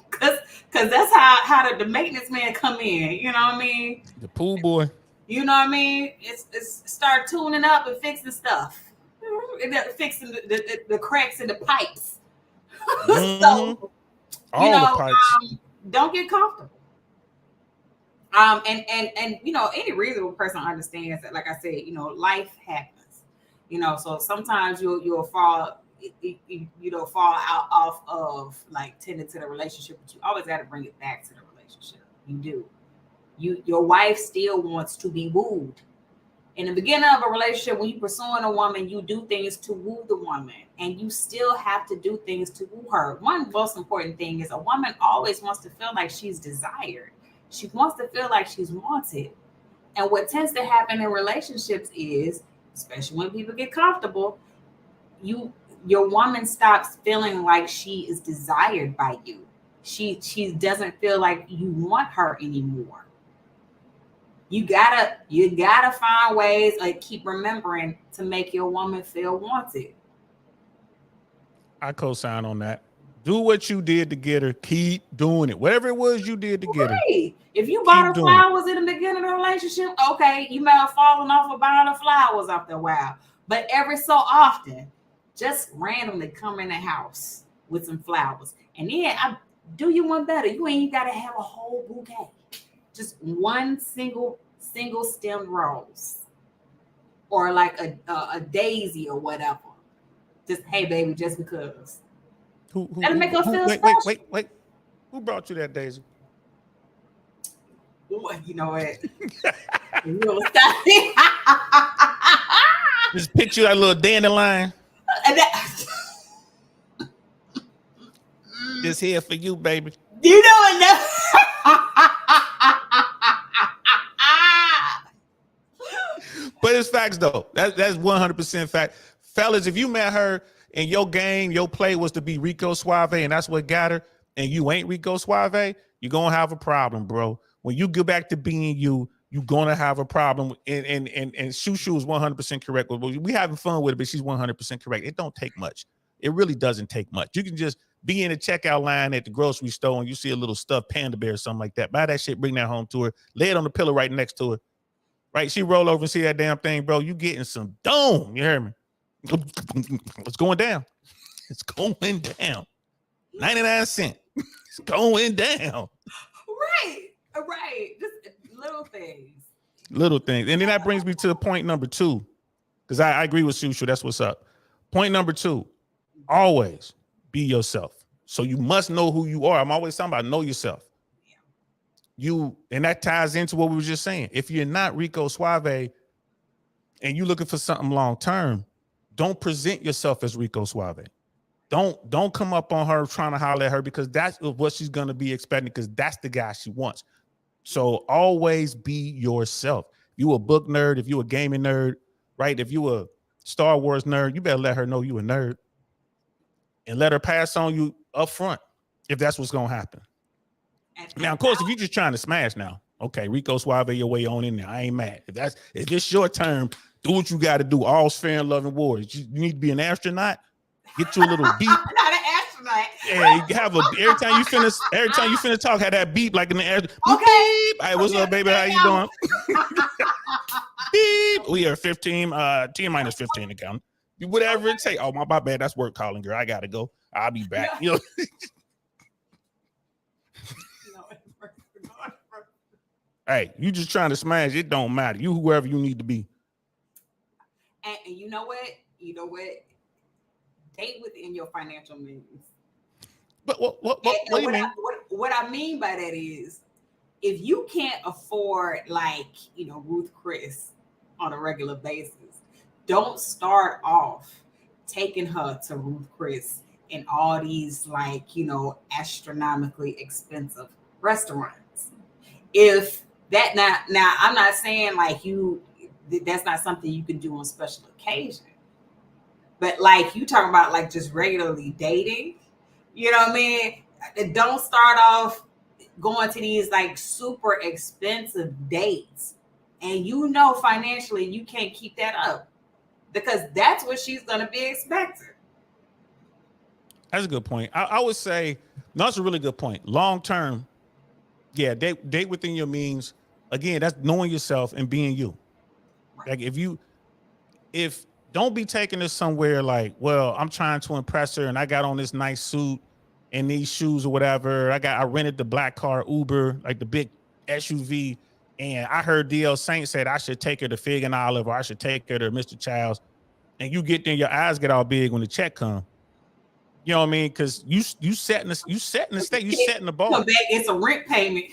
Cause that's how the maintenance man come in, you know what I mean? The pool boy. You know what I mean? It's start tuning up and fixing stuff. Fixing the cracks in the pipes. Mm-hmm. So, the pipes. Don't get comfortable. And any reasonable person understands that, like I said, life happens. So sometimes you'll fall, fall off of like tending to the relationship, but you always got to bring it back to the relationship. You do. Your wife still wants to be wooed. In the beginning of a relationship, when you're pursuing a woman, you do things to woo the woman, and you still have to do things to woo her. One most important thing is a woman always wants to feel like she's desired. She wants to feel like she's wanted. And what tends to happen in relationships is, especially when people get comfortable, your woman stops feeling like she is desired by you. She doesn't feel like you want her anymore. You gotta find ways, like keep remembering to make your woman feel wanted. I co-sign on that. Do what you did to get her. Keep doing it. Whatever it was you did to get her. If you bought her flowers in the beginning of the relationship, okay, you may have fallen off of buying her flowers after a while. But every so often, just randomly come in the house with some flowers. And then I do you one better. You ain't gotta have a whole bouquet. Just one single stem rose, or like a daisy or whatever. Just hey baby, just because. That'll make her feel special. Wait. Who brought you that daisy? You know what? Just picture that little dandelion. This here for you, baby. You know what? But it's facts though. That's 100% fact. Fellas, if you met her and your game, your play was to be Rico Suave, and that's what got her, and you ain't Rico Suave, you're gonna have a problem, bro. When you get back to being you, you're gonna have a problem. And Shu Shu is 100% correct. We having fun with it, but she's 100% correct. It don't take much. It really doesn't take much. You can just be in the checkout line at the grocery store and you see a little stuffed panda bear or something like that. Buy that shit, bring that home to her, lay it on the pillow right next to her. Right? She roll over and see that damn thing, bro. You getting some dome. You hear me? It's going down. It's going down. 99 cents. It's going down. Right. Just little things. Little things. And then that brings me to point number 2. Because I agree with Shu Shu. That's what's up. Point number 2. Always be yourself. So you must know who you are. I'm always talking about know yourself. And that ties into what we were just saying. If you're not Rico Suave and you're looking for something long term, don't present yourself as Rico Suave. Don't come up on her trying to holler at her, because that's what she's gonna be expecting, because that's the guy she wants. So always be yourself. If you a book nerd, if you a gaming nerd, right? If you a Star Wars nerd, you better let her know you a nerd and let her pass on you up front if that's what's gonna happen. Now, of course, if you're just trying to smash now, okay, Rico Suave your way on in there. I ain't mad. If it's your term, do what you got to do. All's fair in love and war. You need to be an astronaut. Get you a little beep. Not an astronaut. Yeah, you have every time you finish talk, have that beep like in the air. Okay. Beep. Hey, what's up, baby? How you doing? Beep. We are 15. T minus 15 account. Whatever it takes. Oh, my bad. That's work calling, girl. I gotta go. I'll be back. You know. Hey, you just trying to smash. It don't matter. You whoever you need to be. And you know what? Date within your financial means. But what do you mean? What I mean by that is, if you can't afford, like, Ruth Chris on a regular basis, don't start off taking her to Ruth Chris and all these, like, astronomically expensive restaurants. If that now I'm not saying like that's not something you can do on special occasion, but like you talking about like just regularly dating, you know what I mean? Don't start off going to these like super expensive dates and financially you can't keep that up, because that's what she's going to be expecting. That's a good point. I would say, no, that's a really good point. Long term, yeah, date within your means. Again, that's knowing yourself and being you. Like if don't be taking this somewhere like, well, I'm trying to impress her and I got on this nice suit and these shoes or whatever. I rented the black car Uber, like the big SUV, and I heard DL Saint said I should take her to Fig and Olive, or I should take her to Mr. Child's, and you get there, your eyes get all big when the check come. You know what I mean? Because you setting the state, you setting the bar. Come back, it's a rent payment.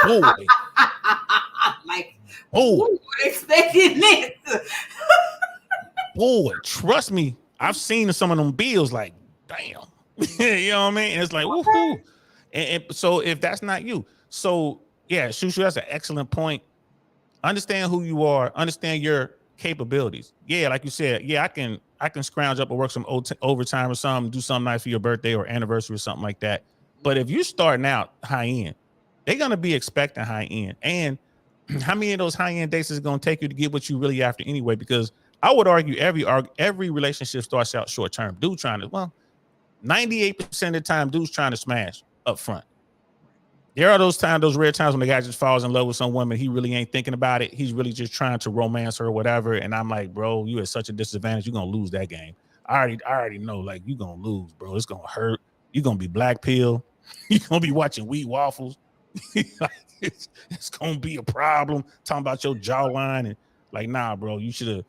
Boy. Like, boy, expecting this. Boy, trust me, I've seen some of them bills. Like, damn, you know what I mean? And it's like, woohoo. And so if that's not you, so yeah, Shu Shu, that's an excellent point. Understand who you are. Understand your capabilities. Yeah, like you said, yeah, I can scrounge up or work some overtime or something, do something nice for your birthday or anniversary or something like that. But if you're starting out high end, they're gonna be expecting high end. And how many of those high end dates is gonna take you to get what you really after anyway? Because I would argue every relationship starts out short term. Dude trying to 98% of the time, dude's trying to smash up front. There are those rare times when the guy just falls in love with some woman. He really ain't thinking about it. He's really just trying to romance her or whatever. And I'm like, bro, you at such a disadvantage. You're going to lose that game. I already know, like, you're going to lose, bro. It's going to hurt. You're going to be black pill. You're going to be watching wheat waffles. it's going to be a problem. Talking about your jawline. And like, nah, bro, you should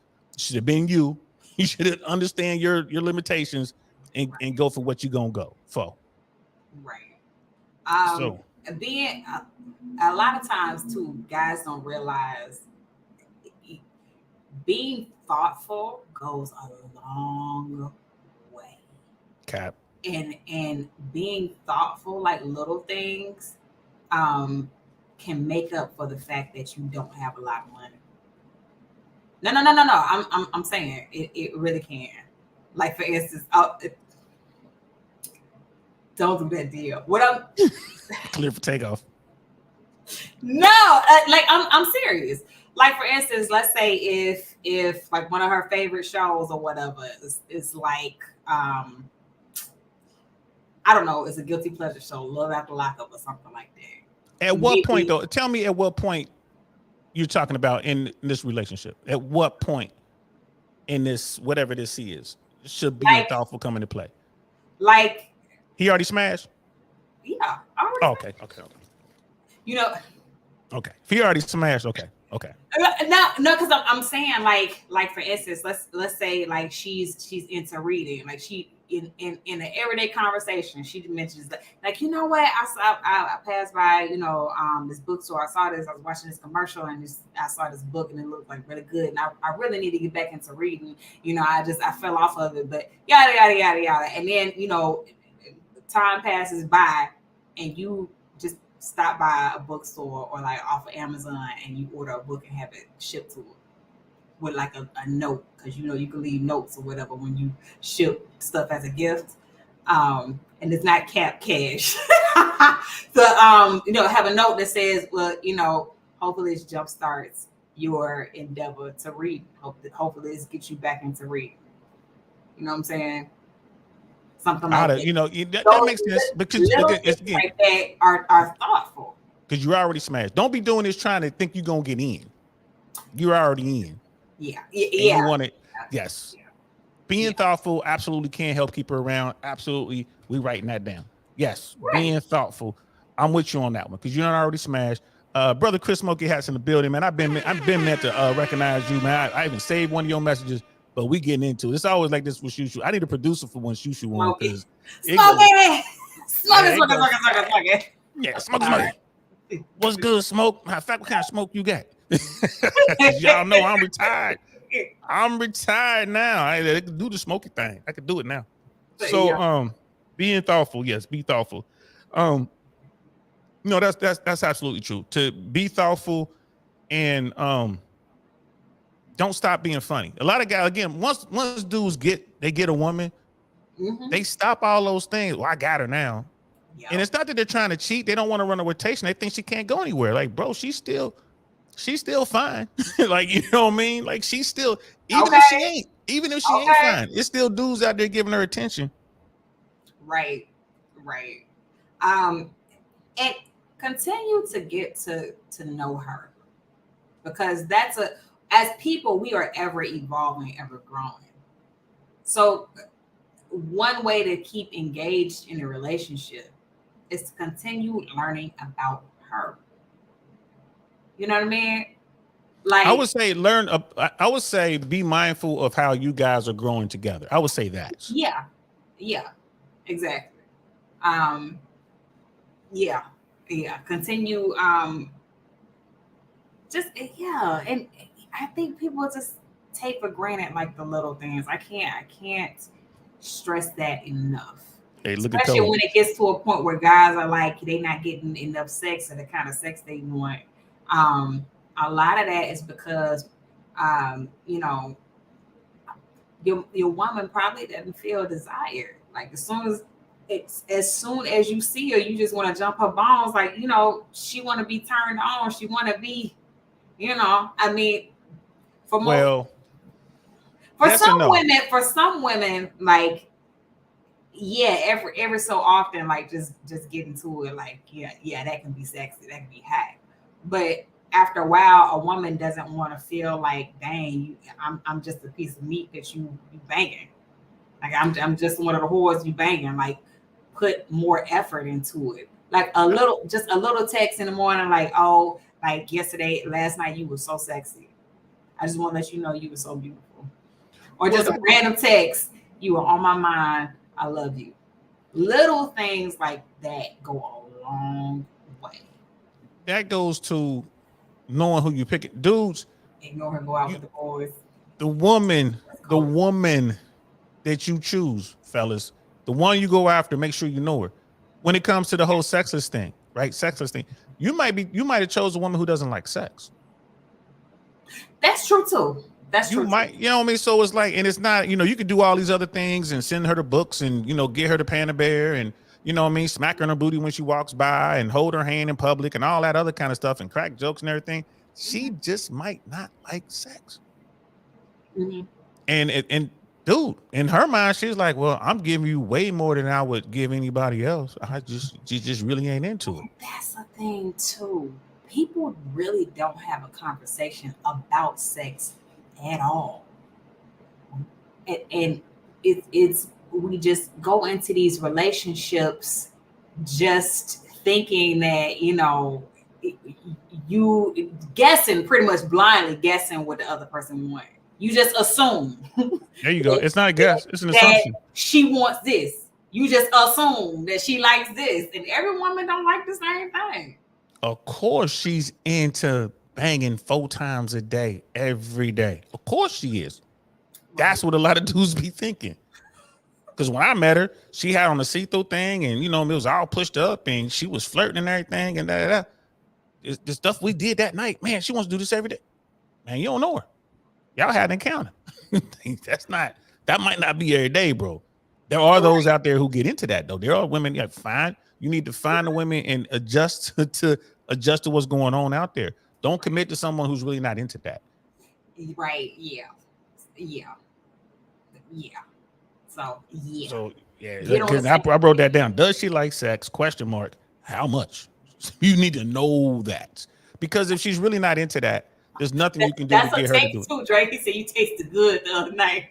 have been you. You should understand your limitations and go for what you're going to go for. Right. So. Being a lot of times too, guys don't realize being thoughtful goes a long way. Cap. And being thoughtful, like little things, can make up for the fact that you don't have a lot of money. No. I'm saying it really can. Like, for instance, don't do that deal. What I'm clear for takeoff. No, like I'm serious. Like, for instance, let's say if like one of her favorite shows or whatever is like I don't know, it's a guilty pleasure show, Love After Lockup or something like that. At what point though? Tell me at what point you're talking about in this relationship. At what point in this, whatever this is, should be thoughtful come into play? Like, he already smashed? Yeah, I already Okay. you know, Okay. If he already smashed, okay. no, because I'm saying like for instance, let's say like she's into reading, like she in an everyday conversation, she mentions that like you know what I passed by this bookstore, I saw this, I was watching this commercial and I saw this book and it looked like really good and I really need to get back into reading. I fell off of it, but yada yada yada yada, and then time passes by and you just stop by a bookstore or like off of Amazon and you order a book and have it shipped to her with like a note, because you can leave notes or whatever when you ship stuff as a gift. And it's not capped cash. So have a note that says, well, hopefully this jump starts your endeavor to read. Hopefully this gets you back into reading. You know what I'm saying? Something like that. That makes sense because it's again like that are thoughtful. Because you already smashed. Don't be doing this trying to think you're gonna get in. You're already in. Yeah. You want it. Yes. Yeah. Being thoughtful absolutely can help keep her around. Absolutely. We writing that down. Yes. Right. Being thoughtful. I'm with you on that one because you done already smashed. Brother Chris Smokey Hat's in the building, man. I've been meant to recognize you, man. I even saved one of your messages. But we getting into it. It's always like this with Shu Shu. I need a producer for when Shu Shu on because smoke. Yeah, smoke. What's good, Smoke? In fact, what kind of smoke you got? Y'all know I'm retired. I'm retired now. I can do the smoky thing. I can do it now. So being thoughtful, yes, be thoughtful. That's absolutely true. To be thoughtful and don't stop being funny. A lot of guys, again, once dudes get a woman, they stop all those things. Well, I got her now. Yep. And it's not that they're trying to cheat. They don't want to run a rotation. They think she can't go anywhere. Like, bro, she's still fine. Like, you know what I mean? Like, she's still, even if she ain't fine, it's still dudes out there giving her attention. Right. And continue to get to know her, because as people, we are ever evolving, ever growing. So one way to keep engaged in a relationship is to continue learning about her. You know what I mean? Like, I would say be mindful of how you guys are growing together. I would say that. Yeah, exactly. Continue. And I think people just take for granted like the little things. I can't stress that enough. Hey, look especially at when it gets to a point where guys are like they're not getting enough sex or the kind of sex they want. A lot of that is because your woman probably doesn't feel desired. Like as soon as you see her, you just want to jump her bones. Like, she want to be turned on. She want to be, I mean, for some women, like, every so often, like just get into it. Like, that can be sexy. That can be hot. But after a while, a woman doesn't want to feel like, dang, I'm just a piece of meat that you banging. Like I'm just one of the whores you banging. Like, put more effort into it. Like just a little text in the morning, like, oh, like last night you were so sexy. I just want to let you know you were so beautiful. Or just a random text, you were on my mind. I love you. Little things like that go a long way. That goes to knowing who you pick. Dudes, ignore her, go out with the boys. The woman that you choose, fellas, the one you go after, make sure you know her. When it comes to the whole sexless thing, right? Sexless thing. You might have chose a woman who doesn't like sex. That's true too. You might, you know what I mean? So it's like, and it's not, you could do all these other things and send her the books and, get her the Panda Bear and, you know what I mean? Smack her in her booty when she walks by and hold her hand in public and all that other kind of stuff and crack jokes and everything. She just might not like sex. Mm-hmm. And dude, in her mind, she's like, well, I'm giving you way more than I would give anybody else. She just really ain't into it. That's the thing too. People really don't have a conversation about sex at all. And it's we just go into these relationships just thinking that, you guessing, pretty much blindly guessing what the other person wants. You just assume. There you go. It's not a guess. It's an that assumption. she wants this. You just assume that she likes this, and every woman don't like the same thing. Of course, she's into banging 4 times a day, every day. Of course, she is. That's what a lot of dudes be thinking. Because when I met her, she had on a see-through thing, and it was all pushed up, and she was flirting and everything, and da. The stuff we did that night, man, she wants to do this every day. Man, you don't know her. Y'all had an encounter. That might not be every day, bro. There are those out there who get into that, though. There are women that you need to find the women and adjust to what's going on out there. Don't commit to someone who's really not into that. Right. Yeah. So yeah. I wrote that down. Does she like sex? ? How much? You need to know that, because if she's really not into that, there's nothing you can do to get her to do it. Too, Drake. He said you tasted good the other night.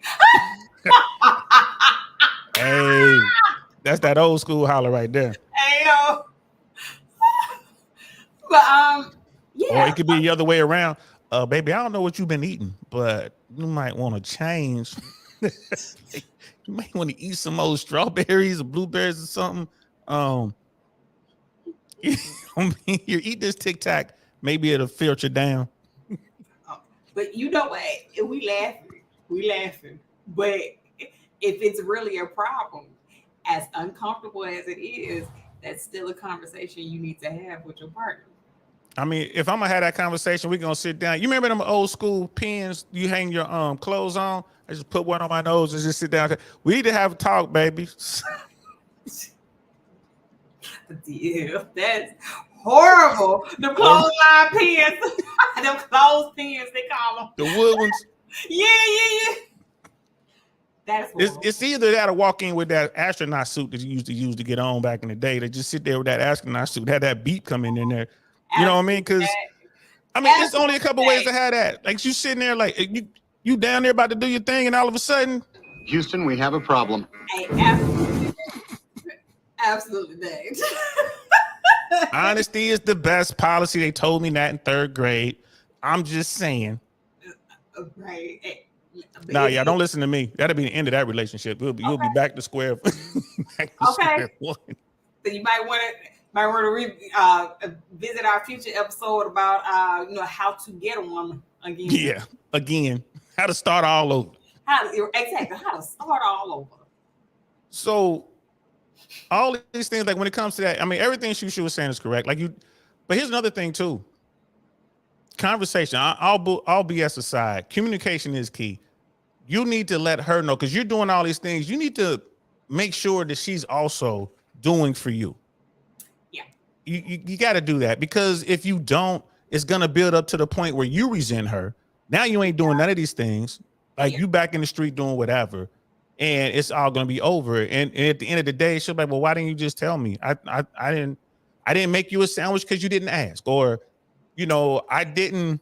Hey, that's that old school holler right there. Hey yo. But yeah. Or it could be the other way around. Baby, I don't know what you've been eating, but you might want to change. You might want to eat some old strawberries or blueberries or something. You eat this Tic Tac, maybe it'll filter down. But you know what? We laughing. But if it's really a problem, as uncomfortable as it is, that's still a conversation you need to have with your partner. I mean, if I'm gonna have that conversation, we're gonna sit down. You remember them old school pins you hang your clothes on? I just put one on my nose and just sit down. We need to have a talk, baby. Yeah, that's horrible. The clothesline pins, them clothes pins, they call them. The wood ones. Yeah. That's horrible. It's either that or walk in with that astronaut suit that you used to use to get on back in the day. They just sit there with that astronaut suit, had that beep coming in there. You know what I mean? Because it's only a couple ways to have that. Like you sitting there, like you down there about to do your thing, and all of a sudden, Houston, we have a problem. Hey, absolutely not. Honesty is the best policy. They told me that in 3rd grade. I'm just saying. Right. Nah, yeah, don't listen to me. That'll be the end of that relationship. You'll be back to square. Square one. So you might want to visit our future episode about how to get a woman again. Yeah, again, how to start all over. How to start all over. So all these things, like when it comes to that, I mean, everything Shu Shu was saying is correct. But here's another thing too. Conversation. All BS aside, communication is key. You need to let her know, because you're doing all these things. You need to make sure that she's also doing for you. Yeah. You got to do that, because if you don't, it's gonna build up to the point where you resent her. Now you ain't doing none of these things. Like you back in the street doing whatever, and it's all gonna be over. And at the end of the day, she'll be like, well, why didn't you just tell me? I didn't make you a sandwich because you didn't ask, or I didn't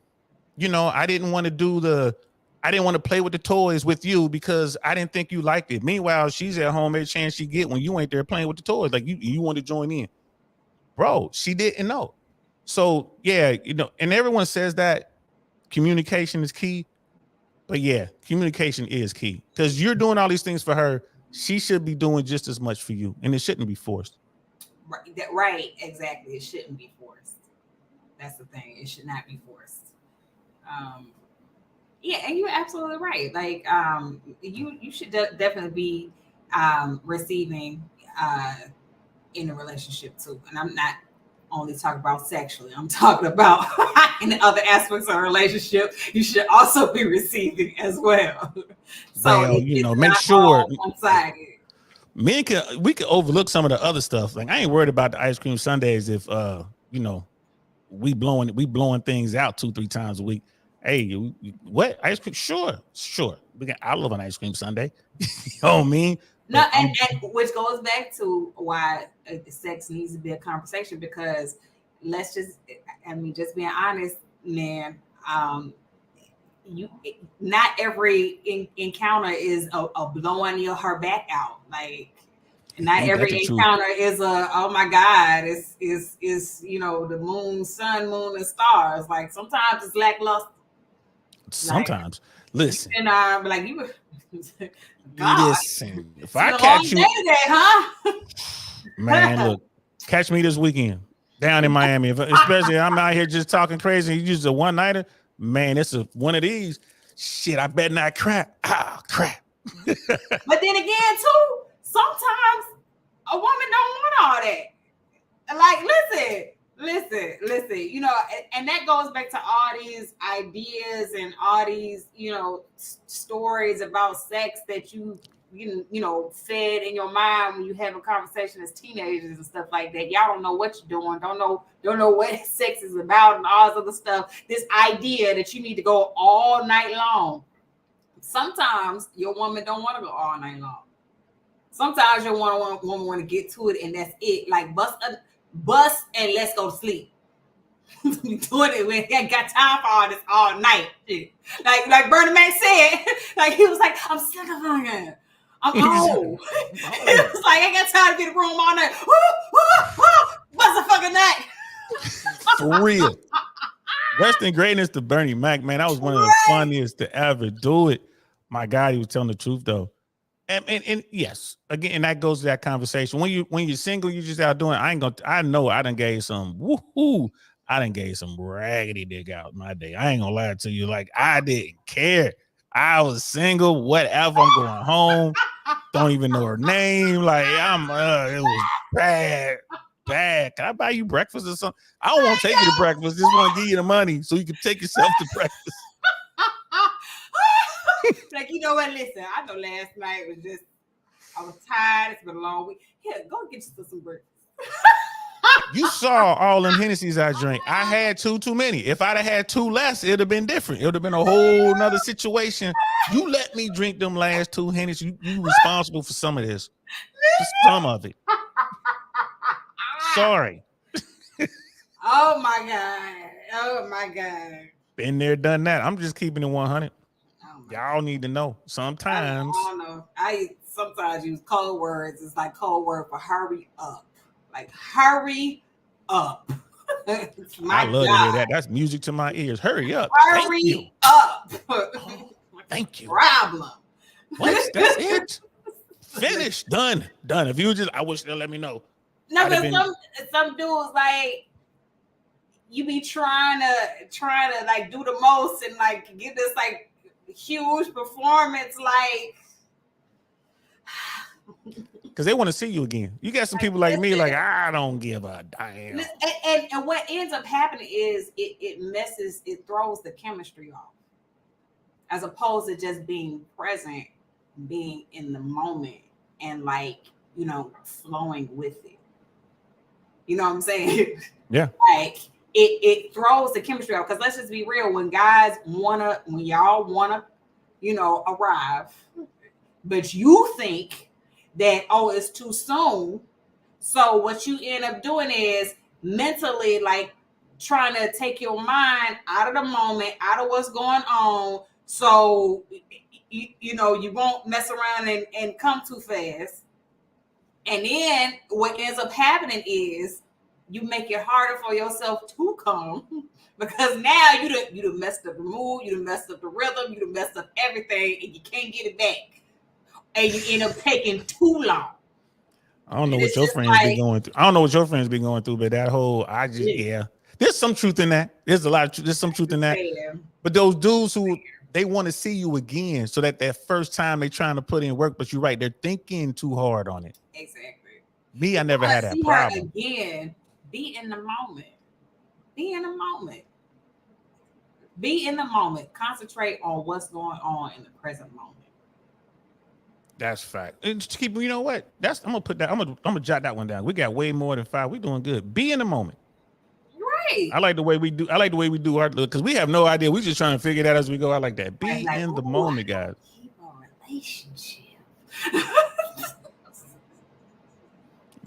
want to play with the toys with you because I didn't think you liked it. Meanwhile, she's at home every chance she get when you ain't there playing with the toys. Like you want to join in, bro. She didn't know. So yeah, and everyone says that communication is key, but yeah, communication is key, because you're doing all these things for her. She should be doing just as much for you, and it shouldn't be forced. Right, exactly. It shouldn't be forced. That's the thing. It should not be forced. Yeah, and you're absolutely right. Like, you should definitely be receiving in a relationship too. And I'm not only talking about sexually. I'm talking about in the other aspects of a relationship. You should also be receiving as well. So make sure one-sided. We can overlook some of the other stuff. Like, I ain't worried about the ice cream sundaes if we blowing things out 2-3 times a week. Hey, what ice cream? Sure. I love an ice cream sundae. You know what I mean? No, and which goes back to why sex needs to be a conversation, because just being honest, man. Not every encounter is a blowing her back out. Like, Not Ain't that every the truth? encounter is a oh my God, is the moon, sun, moon, and stars. Like sometimes it's lackluster. Sometimes. Listen. And like you were God. Listen. If It's I been a long catch day you, today, huh? man, look, catch me this weekend down in Miami. Especially I'm out here just talking crazy. You just a one nighter, man. It's one of these. Shit, I bet not crap. Ah, crap. But then again, too, sometimes a woman don't want all that. Like, listen, and that goes back to all these ideas and all these, stories about sex that you fed in your mind when you have a conversation as teenagers and stuff like that. Y'all don't know what you're doing, don't know what sex is about and all this other stuff. This idea that you need to go all night long. Sometimes your woman don't want to go all night long. Sometimes your woman want to get to it and that's it. Like bust and let's go to sleep. We doing it when I got time for all this all night. Shit. Like Bernie Mac said, like he was like, I'm sick of fucking. I'm old. It was like I got time to be in the room all night. Bust a fucking night. For real. Rest in greatness to Bernie Mac, man. That was one of the funniest to ever do it. My God, he was telling the truth though. And yes, again, and that goes to that conversation. When you're single, you just out doing. I know I done gave some woohoo. I done gave some raggedy dick out my day. I ain't gonna lie to you. Like I didn't care. I was single, whatever. I'm going home. Don't even know her name. Like it was bad. Can I buy you breakfast or something? I don't want to take you to breakfast. Just want to give you the money so you can take yourself to breakfast. Like, you know what? Listen, I know last night was just, I was tired. It's been a long week. Here, go get you some breakfast. You saw all them Hennessy's I drank. I had too many. If I'd have had two less, it'd have been different. It would have been a whole nother situation. You let me drink them last two Hennessy. You responsible for some of this. Just some of it. Sorry. Oh my God. Been there, done that. I'm just keeping it 100. Y'all need to know. Sometimes. I don't know. I sometimes use code words. It's like code word for hurry up. Like hurry up. I love to hear that. That's music to my ears. Hurry up. Hurry up. Thank you. Problem. What? That's it. Finished. Done. If you just, I wish they'll let me know. No, but some dudes like you be trying to like do the most and like give this like huge performance, like because they want to see you again. You got some people like me, like I don't give a damn. And what ends up happening is it throws the chemistry off, as opposed to just being present, being in the moment, and like flowing with it. You know what I'm saying? Yeah. Like it throws the chemistry out, because let's just be real, when y'all wanna arrive, but you think that it's too soon, so what you end up doing is mentally like trying to take your mind out of the moment, out of what's going on, so you won't mess around and come too fast. And then what ends up happening is you make it harder for yourself to come, because now you done messed up the mood, you done messed up the rhythm, you done messed up everything, and you can't get it back. And you end up taking too long. I don't know what your friends be going through. I don't know what your friends be going through, but that whole there's some truth in that. There's some truth in that. But those dudes who they want to see you again, so that first time they trying to put in work, but you're right, they're thinking too hard on it. Exactly. Me, I never had that problem. Again, be in the moment. Be in the moment. Be in the moment. Concentrate on what's going on in the present moment. That's fact. And just keep, you know what? I'm gonna put that. I'm gonna jot that one down. We got way more than 5. We doing good. Be in the moment. Right. I like the way we do our, because we have no idea. We just trying to figure that as we go. I like that. Be in the moment, guys. Keep a relationship.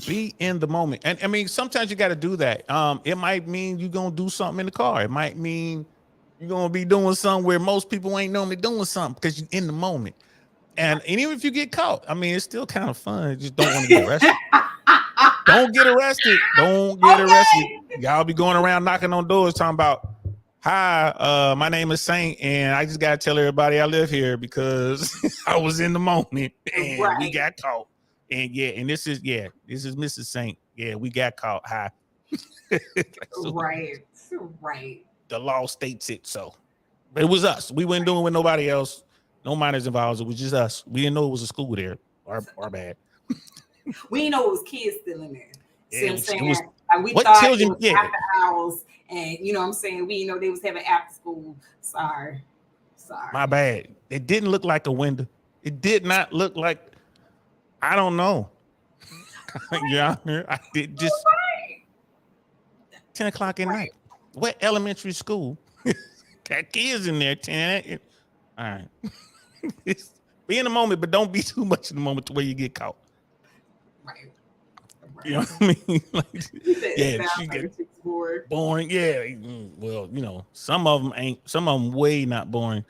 Be in the moment. And I mean, sometimes you got to do that. It might mean you're gonna do something in the car. It might mean you're gonna be doing something where most people ain't normally doing something, because you're in the moment. And even if you get caught, I mean, it's still kind of fun. Just don't want to get arrested. Don't get arrested. Don't get arrested. Y'all be going around knocking on doors talking about, hi, my name is Saint, and I just gotta tell everybody I live here because I was in the moment and we got caught. And and this is Mrs. Saint. Yeah, we got caught. Hi. So, right. The law states it so. But it was us. We weren't doing it with nobody else. No minors involved. It was just us. We didn't know it was a school there. Our bad. We didn't know it was kids still in there. See what I'm saying? We what thought children? it was after hours, and you know what I'm saying? We didn't know they was having after school. Sorry. My bad. It didn't look like a window. It did not look like. I don't know. Yeah, I did just 10 o'clock at night. What elementary school? Got kids in there. 10. All right. Be in the moment, but don't be too much in the moment to where you get caught. Right. You know what I mean? Like, yeah, she gets boring. Yeah. Well, you know, some of them ain't. Some of them way not boring.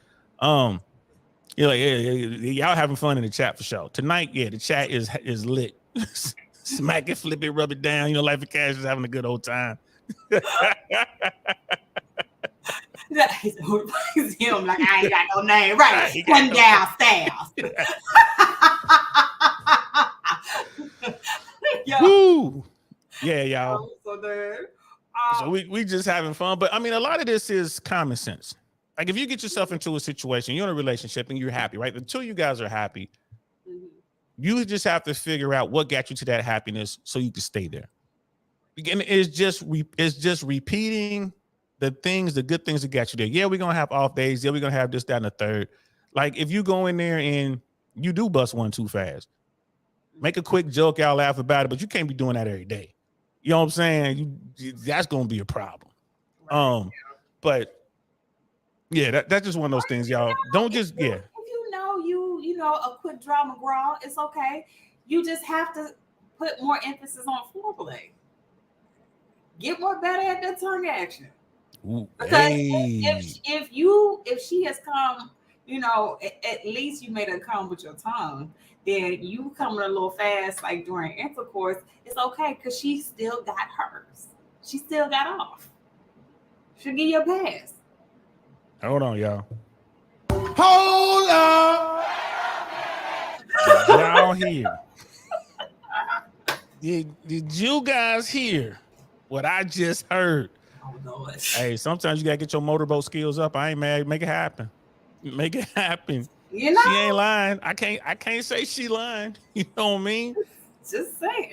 You're like, y'all having fun in the chat for sure. Tonight, yeah, the chat is lit. Smack it, flip it, rub it down. You know, Life of Cash is having a good old time. It's him like I ain't got no name. Right. One down Styles. Woo. Yeah, y'all. So we just having fun. But I mean, a lot of this is common sense. Like if you get yourself into a situation, you're in a relationship and you're happy, right? The two of you guys are happy. You just have to figure out what got you to that happiness so you can stay there. And it's just repeating the good things that got you there. Yeah, we're gonna have off days. Yeah, we're gonna have this, that, and the third. Like if you go in there and you do bust one too fast, make a quick joke, y'all laugh about it, but you can't be doing that every day. You know what I'm saying? That's gonna be a problem. Right. But yeah, that's just one of those things, y'all. Don't just If you know a quick drama McGraw, it's okay. You just have to put more emphasis on foreplay. Get more better at that tongue action. Ooh, because if she has come, you know, at least you made her come with your tongue. Then you coming a little fast, like during intercourse, it's okay because she still got hers. She still got off. She'll give you a pass. Hold on, y'all. Hold up. Did y'all hear? Did you guys hear what I just heard? Oh, Lord. Hey, sometimes you gotta get your motorboat skills up. I ain't mad. Make it happen. Make it happen. You know, she ain't lying. I can't say she lying. You know what I mean? Just saying.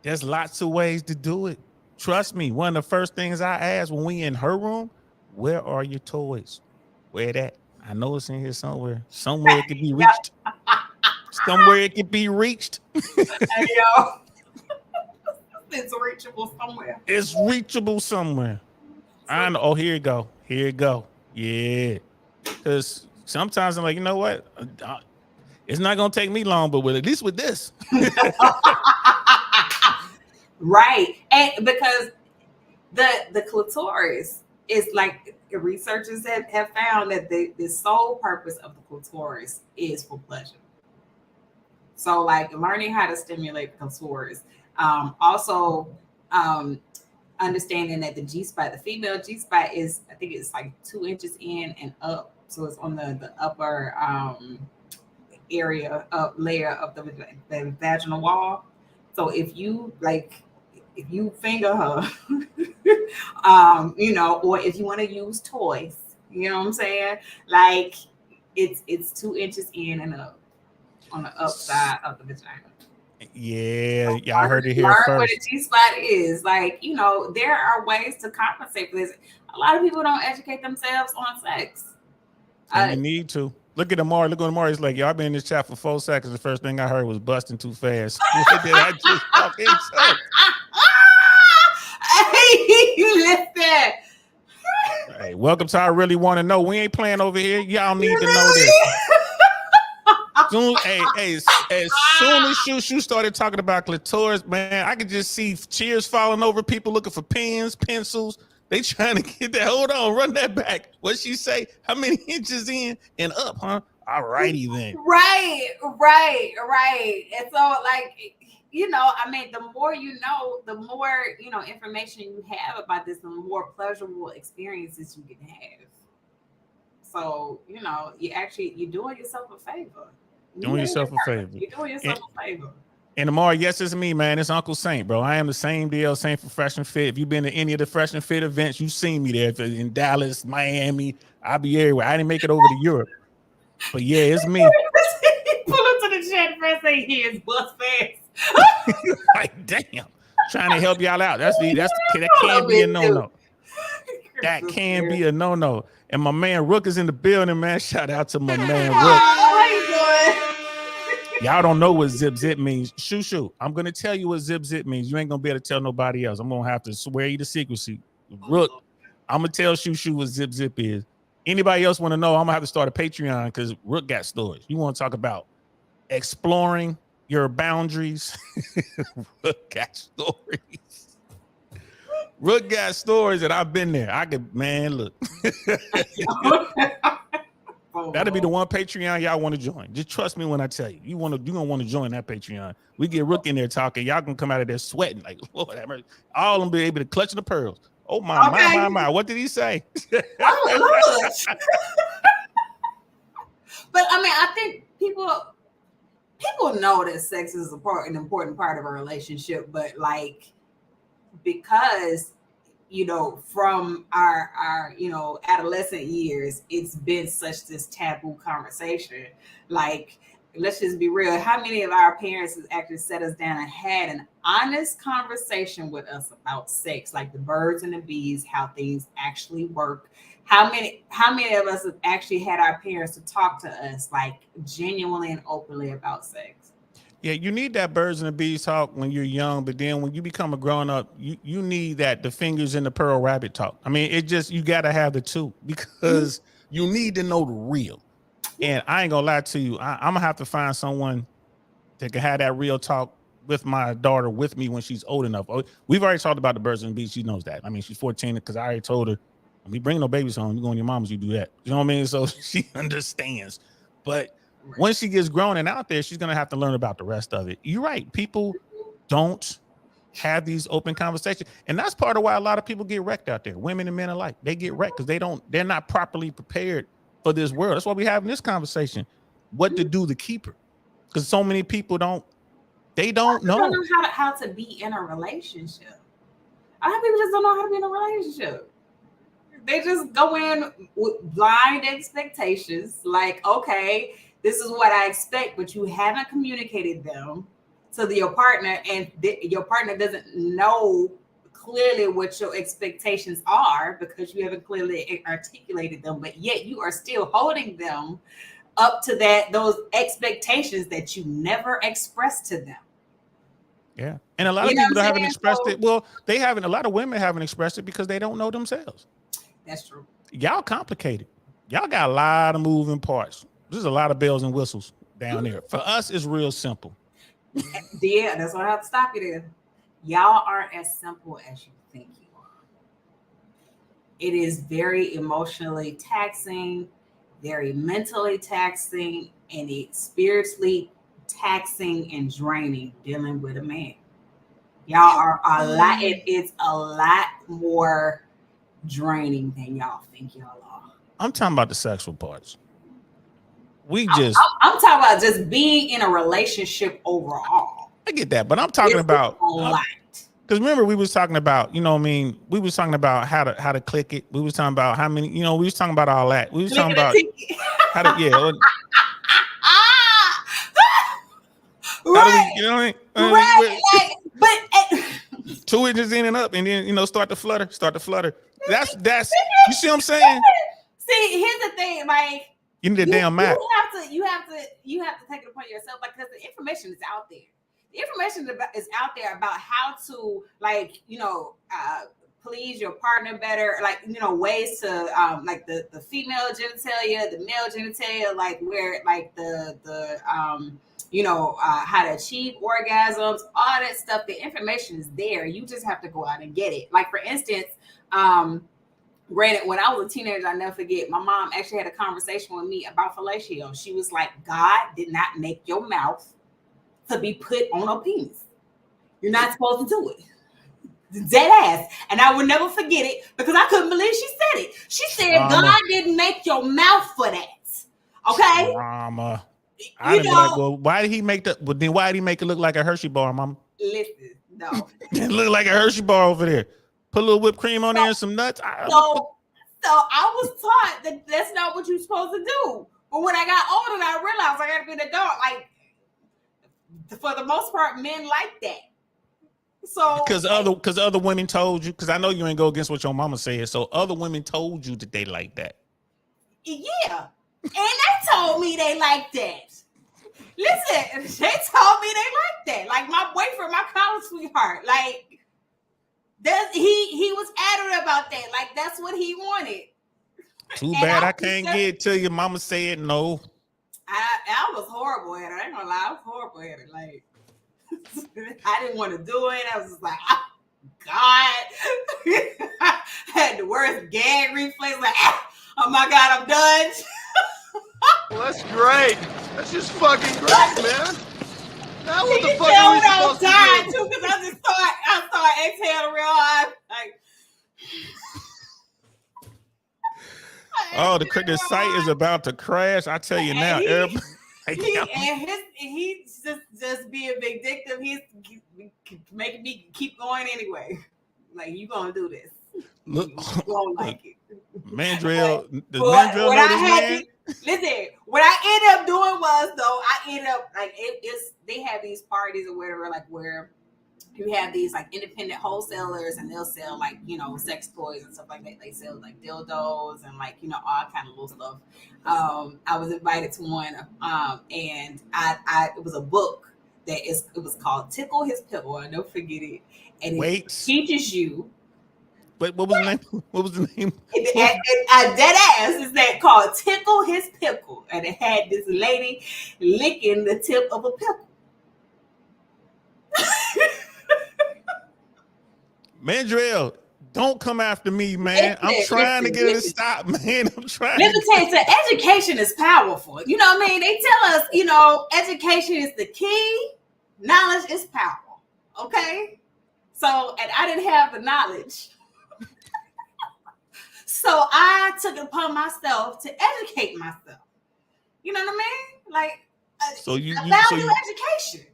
There's lots of ways to do it. Trust me. One of the first things I ask when we in her room, where are your toys? Where that? I know it's in here somewhere. Somewhere it can be reached. Somewhere it can be reached. Hey, yo. It's reachable somewhere. It's reachable somewhere. I know. Oh, here you go. Here you go. Yeah. Because sometimes I'm like, you know what? It's not going to take me long, but at least with this. Right. And because the clitoris is like researchers have found that the sole purpose of the clitoris is for pleasure. So like learning how to stimulate the clitoris. Also understanding that the G-spot, the female G-spot is, I think it's like 2 inches in and up. So it's on the upper layer of the vaginal wall. So if you finger her, you know, or if you want to use toys, you know what I'm saying? Like it's 2 inches in and up on the upside of the vagina. Yeah, y'all heard it here learn first. Where the G-spot is. Like, you know, there are ways to compensate for this. A lot of people don't educate themselves on sex. You need to. Look at Amari. Look at Amari. He's like, y'all been in this chat for 4 seconds. The first thing I heard was busting too fast. What did I just fucking say? Hey, listen. Hey, welcome to I Really Want to Know. We ain't playing over here. Y'all need to know this. As soon as Shu Shu started talking about clitoris, man, I could just see chairs falling over, people looking for pens, pencils. They trying to get that. Hold on, run that back. What she say? How many inches in and up, huh? All righty then. Right. And so, like, I mean, the more you know, the more, information you have about this, the more pleasurable experiences you can have. So, you're doing yourself a favor. Doing yourself a favor. You're doing yourself a favor. And tomorrow, yes, it's me, man. It's Uncle Saint, bro. I am the same deal, same for Fresh and Fit. If you've been to any of the Fresh and Fit events, you've seen me there. If it's in Dallas, Miami, I'll be everywhere. I didn't make it over to Europe. But yeah, it's me. Pull into the chat for a second. He is bust fast. Like, damn. Trying to help y'all out. That can be a no-no. That can be a no-no. And my man Rook is in the building, man. Shout out to my man Rook. How you doing? Y'all don't know what zip zip means. Shu Shu, I'm gonna tell you what zip zip means. You ain't gonna be able to tell nobody else. I'm gonna have to swear you to secrecy. Rook, I'm gonna tell Shu Shu what zip zip is. Anybody else want to know? I'm gonna have to start a Patreon because Rook got stories. You want to talk about exploring your boundaries? Rook got stories. Rook got stories that I've been there. I could, man, look. That'll be the one Patreon y'all want to join. Just trust me when I tell you. You're gonna want to join that Patreon. We get Rook in there talking. Y'all gonna come out of there sweating like, Lord, all of them be able to clutch the pearls. Oh my. What did he say? Oh, but I mean, I think people know that sex is an important part of a relationship, but like, because from our adolescent years, it's been such this taboo conversation. Like, let's just be real. How many of our parents has actually sat us down and had an honest conversation with us about sex, like the birds and the bees, how things actually work? How many of us have actually had our parents to talk to us like genuinely and openly about sex? Yeah, you need that birds and the bees talk when you're young, but then when you become a grown up, you need the fingers in the pearl rabbit talk. I mean, you got to have the two because you need to know the real. And I ain't gonna lie to you, I'm gonna have to find someone that can have that real talk with my daughter with me when she's old enough. We've already talked about the birds and the bees. She knows that. I mean, she's 14 because I already told her, when we bring no babies home, you go on your mom's, you do that. You know what I mean? So she understands. But when she gets grown and out there, she's going to have to learn about the rest of it. You're right. People don't have these open conversations. And that's part of why a lot of people get wrecked out there. Women and men alike. They get wrecked because they're not properly prepared for this world. That's why we're having this conversation. What to do to keep her. Because so many people don't know how to be in a relationship. A lot of people just don't know how to be in a relationship. They just go in with blind expectations. Like, okay, this is what I expect, but you haven't communicated them to your partner, and your partner doesn't know clearly what your expectations are because you haven't clearly articulated them, but yet you are still holding them up to those expectations that you never expressed to them. Yeah. And a lot of people haven't expressed it. Well, a lot of women haven't expressed it because they don't know themselves. That's true. Y'all complicated. Y'all got a lot of moving parts. There's a lot of bells and whistles down there. For us, it's real simple. Yeah, that's why I have to stop you there. Y'all aren't as simple as you think you are. It is very emotionally taxing, very mentally taxing, and it's spiritually taxing and draining dealing with a man. Y'all are it's a lot more draining than y'all think y'all are. I'm talking about the sexual parts. I'm talking about just being in a relationship overall. I get that, but I'm talking about a lot. Because remember, we was talking about, we was talking about how to click it. We was talking about how many, we was talking about all that. We was talking about how to, yeah. Right. You know what I mean? Right. But 2 inches in and up, and then start to flutter. That's you see what I'm saying? See, here's the thing, like you need a damn map. You have to take it upon yourself because the information is out there. The information is out there about how to please your partner better, ways to like the female genitalia, the male genitalia, like where like the how to achieve orgasms, all that stuff. The information is there. You just have to go out and get it. Like for instance, Granted, when I was a teenager, I never forget, my mom actually had a conversation with me about fellatio. She was like, God did not make your mouth to be put on a penis. You're not supposed to do it. Dead ass. And I would never forget it because I couldn't believe she said it. She said, God didn't make your mouth for that. Okay? Mama. I'd be like, well, why did he make that? Well, then why did he make it look like a Hershey bar, Mama? Listen, no. It looked like a Hershey bar over there. Put a little whipped cream on there and some nuts. So I was taught that that's not what you're supposed to do. But when I got older, I realized I got to be an adult. Like, for the most part, men like that. So because other women told you, because I know you ain't go against what your mama said. So other women told you that they like that. Yeah. And they told me they like that. Listen, they told me they like that. Like my boyfriend, my college sweetheart, like he was adamant about that. Like that's what he wanted. Too bad I can't get it to you. Mama said no. I was horrible at it. I ain't gonna lie, I was horrible at it. Like I didn't want to do it. I was just like, oh, God. I had the worst gag reflex. Like, oh my God, I'm done. Well, that's great. That's just fucking great, man. Now what the fuck are we supposed to do? Too, because I started exhaling real hard. Like, oh, the site is about to crash. I tell you now, he's just being vindictive. He's making me keep going anyway. Like, you gonna do this. Look, you gonna like it. Mandrill, does Mandrill know this man? Listen, what I ended up doing was, though, I ended up like they have these parties or whatever, like where you have these like independent wholesalers and they'll sell like, you know, sex toys and stuff like that. They sell like dildos and like, you know, all kind of little stuff. I was invited to one and I it was a book it was called Tickle His Pickle. I never forget it. And it teaches you. Wait, what was the name? What was the name? Dead ass is that called Tickle His Pickle. And it had this lady licking the tip of a pickle. Mandrill, don't come after me, man. I'm trying to get it to stop, man. I'm trying. Let me tell you, so education is powerful. You know what I mean? They tell us, you know, education is the key. Knowledge is power. Okay? So, and I didn't have the knowledge. So I took it upon myself to educate myself. You know what I mean? Like, value education.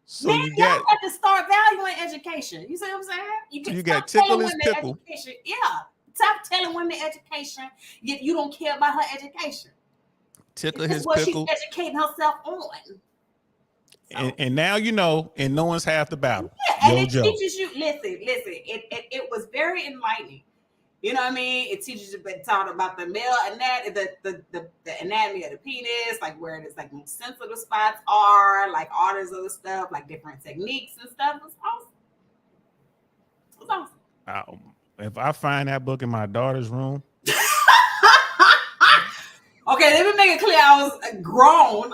So man, y'all have to start valuing education. You see what I'm saying? You got Tickle His Pickle. Yeah. Stop telling women education, yet you don't care about her education. Tickle His what Pickle. She's educating herself on. So. And now you know, and no one's half the battle. Yeah, and it teaches you, listen, it was very enlightening. You know what I mean? It teaches you about the male anatomy, the anatomy of the penis, like where it is, like most sensitive spots are, like all this other stuff, like different techniques and stuff. It's awesome. It's awesome. If I find that book in my daughter's room. Okay, let me make it clear. I was grown,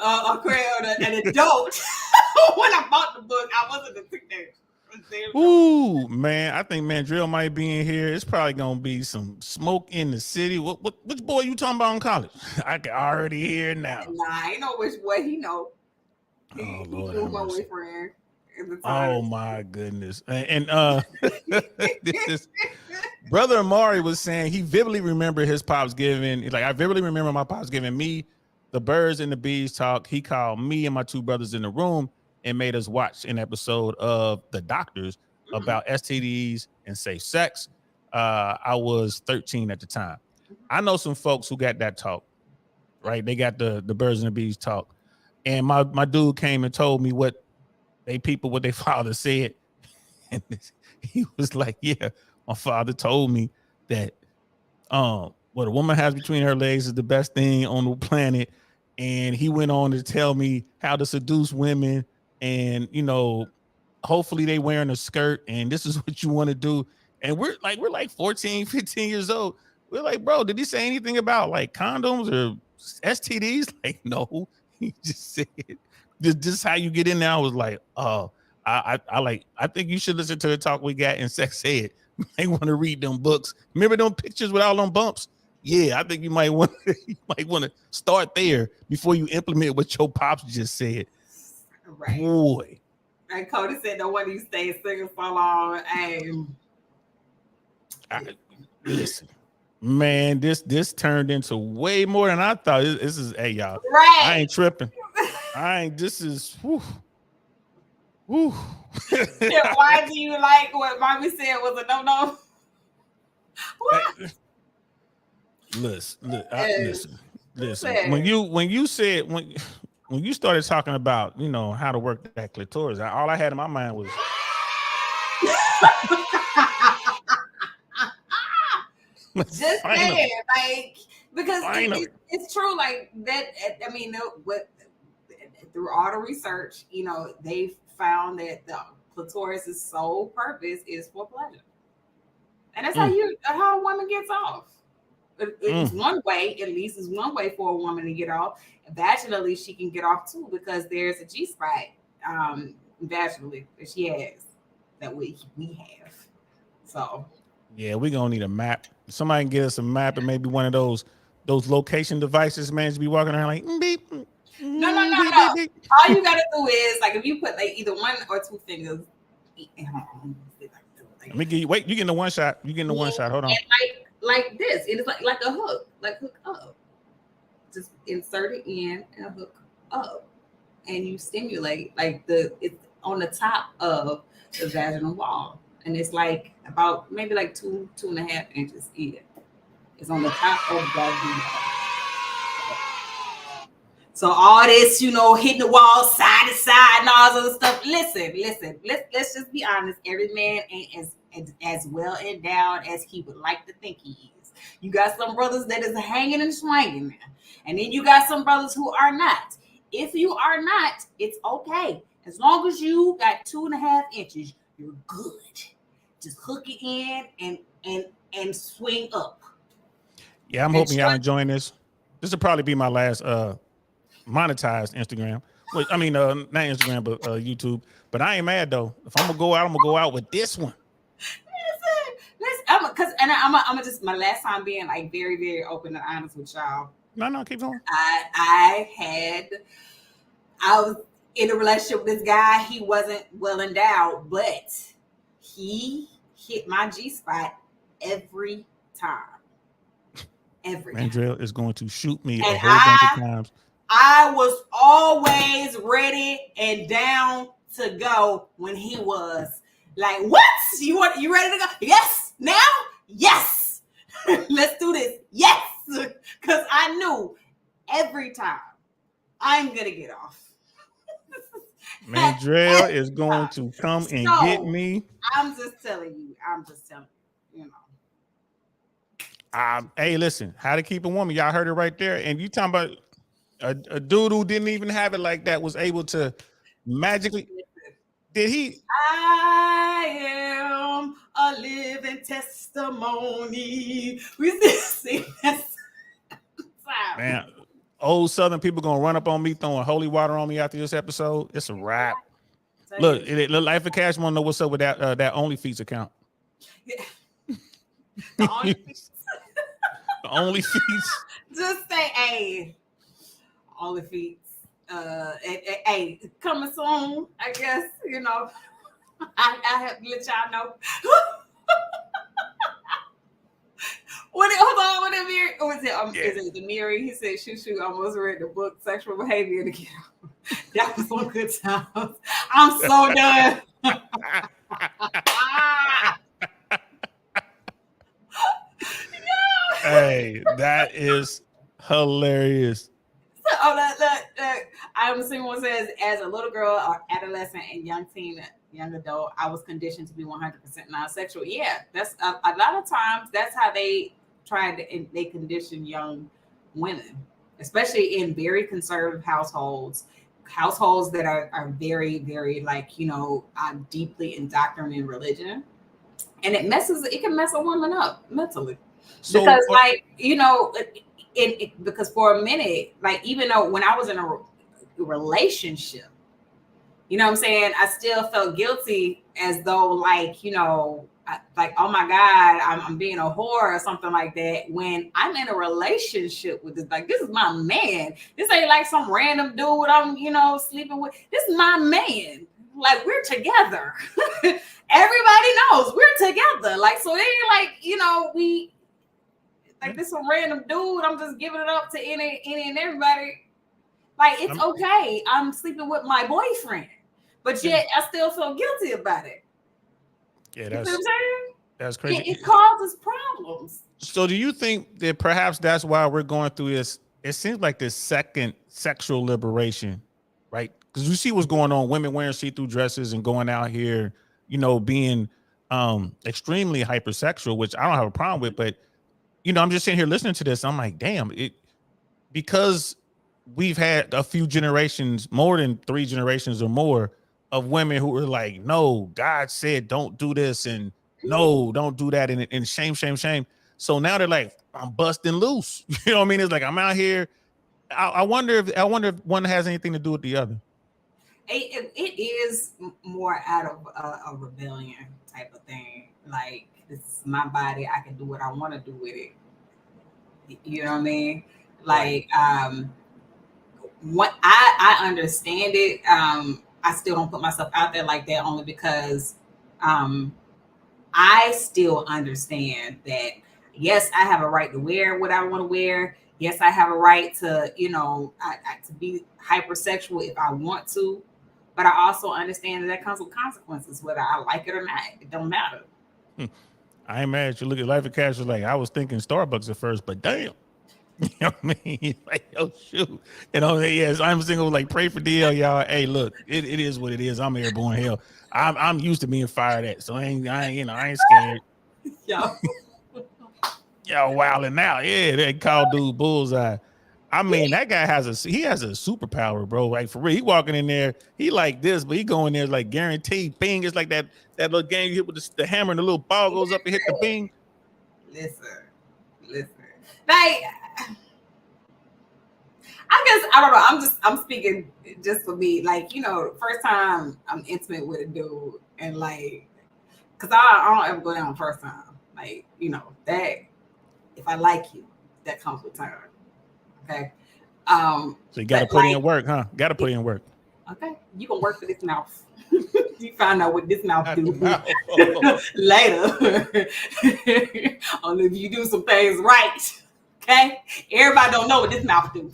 an adult when I bought the book. I wasn't a teenager. Ooh, man, I think Mandrill might be in here. It's probably gonna be some smoke in the city. Which boy you talking about in college? I can already hear it now. Nah, I know which boy he know. Oh Lord, he my boyfriend. Oh my goodness. And this brother Amari was saying he vividly remembered his pops giving, like I vividly remember my pops giving me the birds and the bees talk. He called me and my two brothers in the room and made us watch an episode of The Doctors about STDs and safe sex. I was 13 at the time. I know some folks who got that talk, right? They got the birds and the bees talk. And my dude came and told me what their father said. And he was like, yeah, my father told me that what a woman has between her legs is the best thing on the planet. And he went on to tell me how to seduce women. And, you know, hopefully they wearing a skirt and this is what you want to do. And we're like 14, 15 years old. We're like, bro, did he say anything about like condoms or STDs? Like, no, he just said, this is how you get in there. I was like, oh, I think you should listen to the talk we got in sex ed might want to read them books. Remember them pictures with all them bumps? Yeah, I think you might want to start there before you implement what your pops just said. Right. Boy. And Cody said, "No wonder you stayed single so long." Hey, Listen, man, this turned into way more than I thought. This is, hey, y'all. right. I ain't tripping. This is, whew. Whew. Yeah, why do you like what mommy said was a no-no? What? Listen. When you started talking about, you know, how to work that clitoris, all I had in my mind was just saying, like, because it's true, like that. I mean, through all the research, you know, they found that the clitoris' sole purpose is for pleasure, and that's how a woman gets off. It's one way, at least is one way for a woman to get off. Vaginally, she can get off too, because there's a G spot vaginally that she has that we have. So yeah, we're gonna need a map. Somebody can get us a map, and maybe one of those location devices, man, to be walking around like beep. No. Beep. All you gotta do is, like, if you put like either one or two fingers. Let me give you. Wait, you getting the one shot? You getting the one shot? Hold on. Like this, it is like a hook, like hook up. Just insert it in and hook up, and you stimulate like it's on the top of the vaginal wall, and it's like about maybe like 2.5 inches in. It's on the top of the vaginal wall. So all this, you know, hitting the wall side to side and all this other stuff. Listen. Let's just be honest. Every man ain't as well endowed as he would like to think he is. You got some brothers that is hanging and swinging, man. And then you got some brothers who are not. If you are not, it's okay. As long as you got 2.5 inches, you're good. Just hook it in and swing up. Yeah, I'm hoping y'all enjoying this. This will probably be my last monetized Instagram. Well, I mean, not Instagram, but YouTube. But I ain't mad though. If I'm gonna go out with this one. I'm just my last time being like very, very open and honest with y'all. No, keep going. I was in a relationship with this guy. He wasn't well endowed, but he hit my G spot every time. Mandrell is going to shoot me a whole bunch of times. I was always ready and down to go when he was like, "What? You ready to go? Yes, now? Yes. Let's do this. Yes." Because I knew every time I'm gonna get off. Mandrell is going to come and get me. I'm just telling you, you know. Hey, listen, how to keep a woman. Y'all heard it right there. And you talking about a dude who didn't even have it like that was able to magically. Did he? I am a living testimony. We see that. Man, old Southern people gonna run up on me throwing holy water on me after this episode. It's a wrap. Look, Life of Cash want to know what's up with that OnlyFeeds account. Yeah. The OnlyFeeds. Just say, hey, OnlyFeeds. Hey, coming soon, I guess, you know. I have to let y'all know. Hold on, what is it the Miri? He said Shu Shu almost read the book Sexual Behavior to get out. That was some good times. I'm so done. Hey, that is hilarious. I'm seeing one says, as a little girl or adolescent and young adult, I was conditioned to be 100% non-sexual. Yeah, that's a lot of times that's how they they condition young women, especially in very conservative households that are very, very, like, you know, deeply indoctrinated in religion, and it can mess a woman up mentally. So, because, like, you know, because for a minute, like, even though when I was in a relationship, you know what I'm saying, I still felt guilty, as though, like, you know, like, oh my God, I'm being a whore or something like that. When I'm in a relationship with this, like, this is my man. This ain't like some random dude I'm, sleeping with. This is my man. Like, we're together. Everybody knows we're together. Like, so it ain't like, we like this some random dude. I'm just giving it up to any and everybody. Like, it's okay. I'm sleeping with my boyfriend, but yet I still feel guilty about it. Yeah, you know what I'm saying? That's crazy. It causes problems. So do you think that perhaps that's why we're going through this? It seems like this second sexual liberation, right? Because you see what's going on, women wearing see-through dresses and going out here, being extremely hypersexual, which I don't have a problem with. But, I'm just sitting here listening to this. I'm like, damn, because we've had a few generations, more than 3 generations or more, of women who were like, no, God said don't do this, and no, don't do that, and shame, shame, shame. So now they're like, I'm busting loose. You know what I mean? It's like I'm out here. I wonder if one has anything to do with the other. It is more out of a rebellion type of thing. Like, this is my body. I can do what I want to do with it. You know what I mean? Like, what I understand it. I still don't put myself out there like that, only because I still understand that, yes, I have a right to wear what I want to wear. Yes, I have a right to, to be hypersexual if I want to. But I also understand that comes with consequences, whether I like it or not. It don't matter. I ain't mad at you. Look at Life of Cash was like, I was thinking Starbucks at first, but damn. You know what I mean? Like, oh shoot. Yes, I'm single, like, pray for DL, y'all. Hey, look, it is what it is. I'm airborne hell. I'm used to being fired at, so I ain't scared. Y'all wilding out. Yeah, they call dude bullseye. I mean, that guy has a superpower, bro. Like, for real, he walking in there, he like this, but he going there like guaranteed bing. It's like that little game you hit with the hammer and the little ball goes up and hit the bing. Listen. Like, I guess I don't know. I'm speaking just for me. Like, first time I'm intimate with a dude, and like, cause I don't ever go down first time. Like, that if I like you, that comes with time. Okay. So you got to put in work, huh? Got to put in work. Okay, you can work for this mouth. You find out what this mouth do later. Only if you do some things right. Okay, everybody don't know what this mouth do.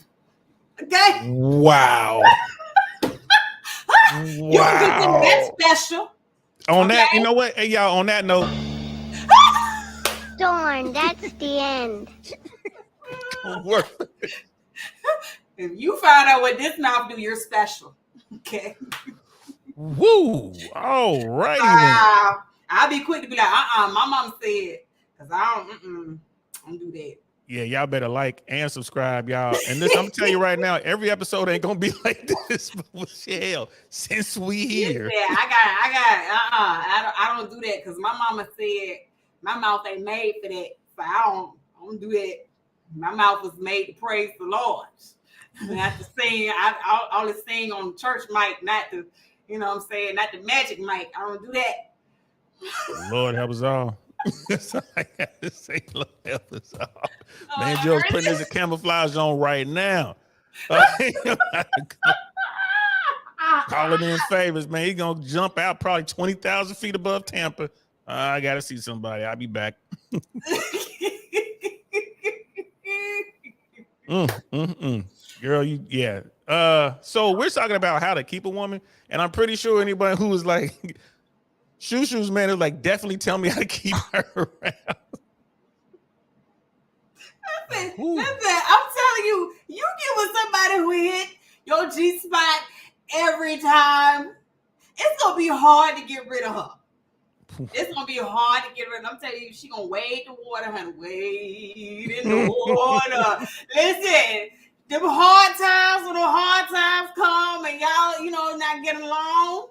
Okay. Wow. You can do something that special. On that, you know what? Hey, y'all. On that note. Darn, that's the end. If you find out what this mouth do, you're special. Okay. Woo! All right. I'll be quick to be like, my mom said, because I don't do that. Yeah, y'all better like and subscribe, y'all. And listen, I'm gonna tell you right now, every episode ain't gonna be like this. But hell, since we here, yeah, I don't do that, because my mama said my mouth ain't made for that, so I don't do that. My mouth was made to praise the Lord. Not to sing. I only sing on the church mic, not the, not the magic mic. I don't do that. Lord help us all. So I got to say, Lord help us all. Man, Joe's putting his camouflage on right now. Calling in favors, man. He's gonna jump out probably 20,000 feet above Tampa. I gotta see somebody. I'll be back. Girl, so we're talking about how to keep a woman, and I'm pretty sure anybody who was like Shu Shu's man is like, definitely tell me how to keep her around. Listen, I'm telling you, you get with somebody who hit your G-spot every time, it's gonna be hard to get rid of her. It's gonna be hard to get rid of. I'm telling you, she gonna wade the water, honey. Wade in the water. Listen, them hard times, when the hard times come and y'all, not getting along.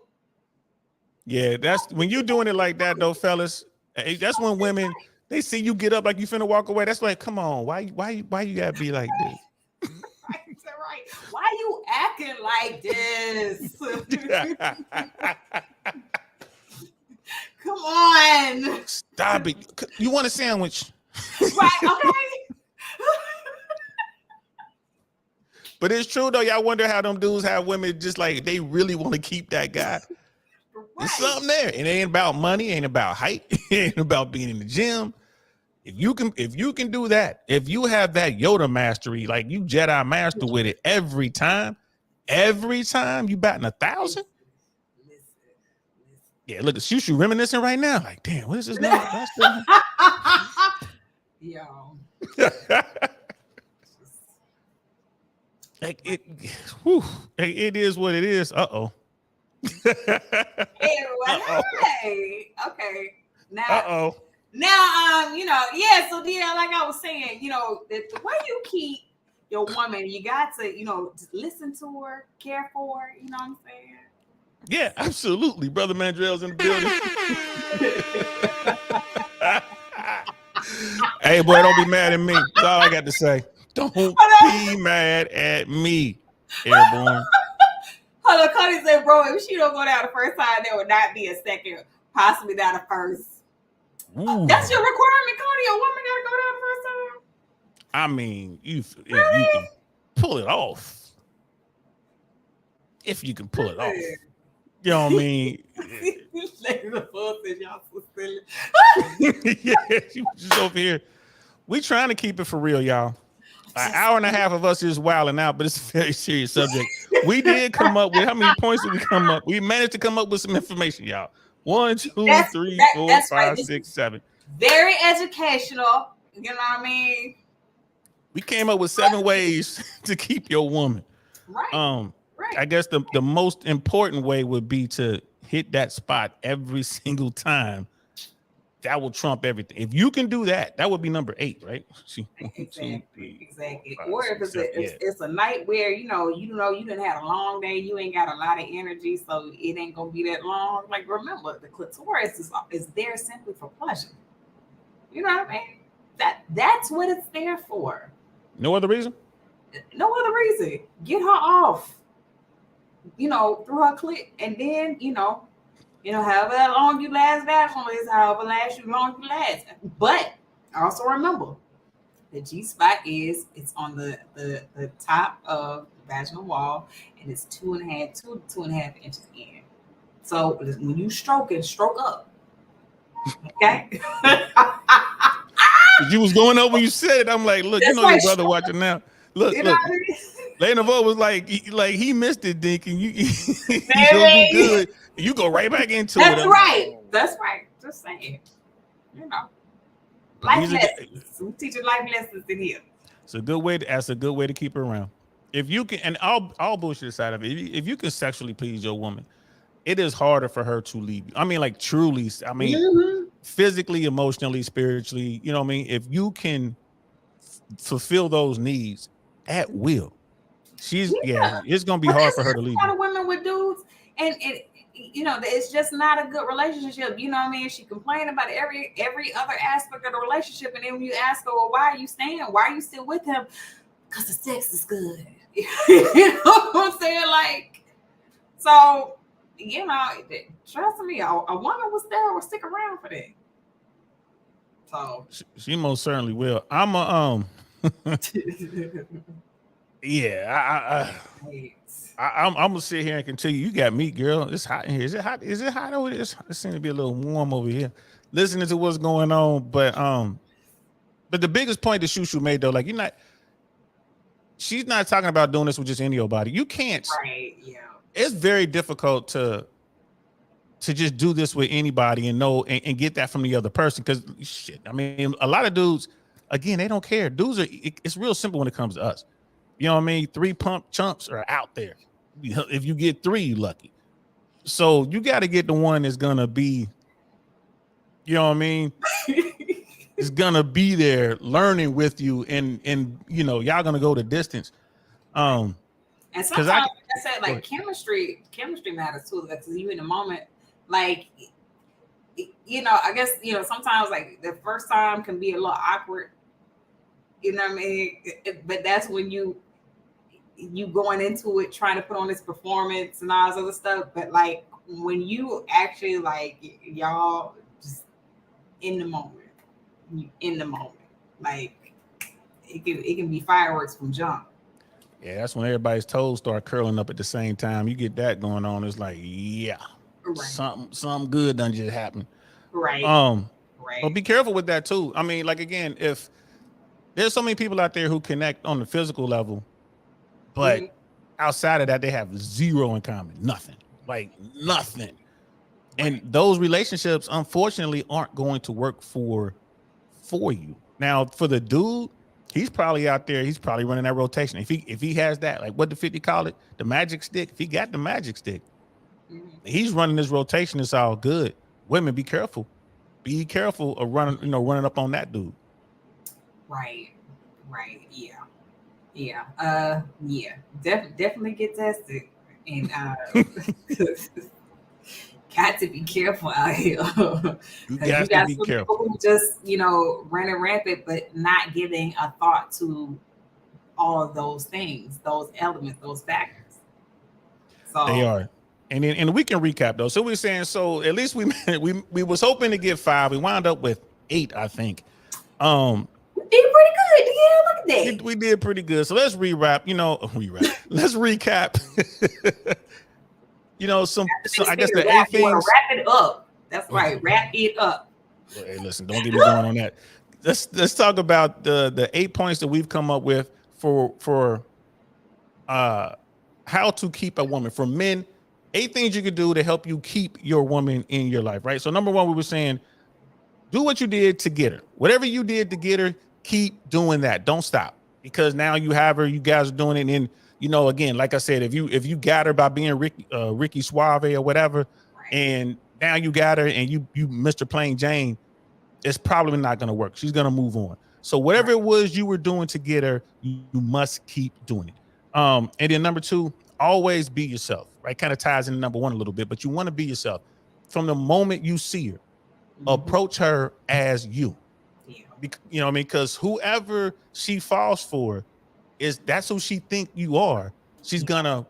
Yeah, that's when you doing it like that, though, fellas. That's when women, they see you get up like you finna walk away. That's like, come on, why you gotta be like this? Right. Why you acting like this? Come on. Dobby, you want a sandwich? Right? Okay. But it's true though. Y'all wonder how them dudes have women just like they really want to keep that guy. Right. There's something there. It ain't about money, ain't about height, it ain't about being in the gym. If you can do that, if you have that Yoda mastery, like you Jedi master with it every time you batting 1,000. Yeah, look at Shu Shu reminiscing right now. Like, damn, what is this number? Yo. Like it, whew, it is what it is. Uh-oh. Hey, okay. Now, so then, like I was saying, the way you keep your woman, you got to, just listen to her, care for her, you know what I'm saying? Yeah, absolutely. Brother Mandrell's in the building. Hey, boy, don't be mad at me. That's all I got to say. Don't be mad at me, Airborne. Hold on, Cody said, bro, if she don't go down the first time, there would not be a second, possibly not a first. That's your requirement, Cody. A woman got to go down the first time? I mean, if you can pull it off. If you can pull it off. You know what I mean? Y'all so silly. Yeah, she was just over here. We trying to keep it for real, y'all. An hour and a half of us is wilding out, but it's a very serious subject. We did come up with, how many points did we come up? We managed to come up with some information, y'all. 1, 2, 3, 4, 5, 6, 7. Very educational. You know what I mean? We came up with 7 ways to keep your woman. Right. I guess the most important way would be to hit that spot every single time. That will trump everything. If you can do that, that would be number 8, right? Exactly. Or if it's a night where you didn't have a long day, you ain't got a lot of energy, so it ain't gonna be that long. Like remember, the clitoris is there simply for pleasure. You know what I mean? That's what it's there for. No other reason? No other reason. Get her off. Through her clit, and then however long you last vaginally is however long you last. But also remember, the G spot it's on the top of the vaginal wall, and it's 2.5 inches in. So when you stroke up. Okay. You was going up when you said it. I'm like, look, That's your brother watching now. Look. Lena Vo was like he missed it, Dink, and you gonna do good. You go right back into it. That's right. Just saying. Life lessons. We teaching life lessons in here. It's a good way. That's a good way to keep her around. If you can, and all bullshit aside of it, if you can sexually please your woman, it is harder for her to leave you. I mean, like truly. I mean, physically, emotionally, spiritually. You know what I mean? If you can fulfill those needs at will. It's gonna be hard for her to leave. A lot of women with dudes, and it's just not a good relationship. You know what I mean? She complained about every other aspect of the relationship, and then when you ask her, well, why are you staying? Why are you still with him? Because the sex is good. You know what I'm saying? Like, so trust me, a woman will stick around for that. So she most certainly will. I'm I'm gonna sit here and continue. You got me, girl. It's hot in here. Is it hot? Is it hot over here? It seems to be a little warm over here. Listening to what's going on, but the biggest point that Shu Shu made though, like she's not talking about doing this with just any old body. You can't. Right. Yeah. It's very difficult to just do this with anybody and know and get that from the other person because shit. I mean, a lot of dudes, again, they don't care. Dudes it's real simple when it comes to us. You know what I mean? 3 pump chumps are out there. If you get 3, you lucky. So you got to get the one that's gonna be, you know what I mean? Is gonna be there learning with you, and y'all gonna go the distance. And sometimes, like I said, like chemistry matters too. Because you in the moment, like I guess sometimes like the first time can be a little awkward. You know what I mean? But that's when you going into it trying to put on this performance and all this other stuff. But like when you actually like y'all just in the moment. You in the moment. Like it can be fireworks from jump. Yeah, that's when everybody's toes start curling up at the same time. You get that going on. It's like, yeah, Right. something good done just happened. Right. But Right. be careful with that too. I mean, like again, if there's so many people out there who connect on the physical level, but outside of that, they have zero in common. Nothing. Like nothing. And those relationships, unfortunately, aren't going to work for you. Now, for the dude, he's probably out there. He's probably running that rotation. If he has that, like what the 50 call it, the magic stick. If he got the magic stick, he's running this rotation. It's all good. Women, be careful. Be careful of running up on that dude. Right. Yeah. Definitely get tested. And got to be careful out here. You got to be careful. Who just, running rampant, but not giving a thought to all of those things, those elements, those factors. So they are. And we can recap though. So we're saying, so at least we was hoping to get 5. We wound up with 8, I think. We did pretty good. Yeah, look at that. We did pretty good. So let's rewrap. Let's recap. I guess the 8 things. Wrap it up. That's right. Wrap it up. Well, hey, listen, don't get me going on that. Let's talk about the 8 points that we've come up with for how to keep a woman. For men, 8 things you could do to help you keep your woman in your life, right? So number 1, we were saying, do what you did to get her. Whatever you did to get her, keep doing that. Don't stop, because now you have her. You guys are doing it, and again, like I said, if you got her by being Ricky Suave or whatever, and now you got her and you Mr. Plain Jane, it's probably not going to work. She's going to move on. So whatever it was you were doing to get her, you must keep doing it. And then number 2, always be yourself, right? Kind of ties into number 1 a little bit, but you want to be yourself. From the moment you see her, approach her as you. You know what I mean? Because whoever she falls for, that's who she think you are. She's gonna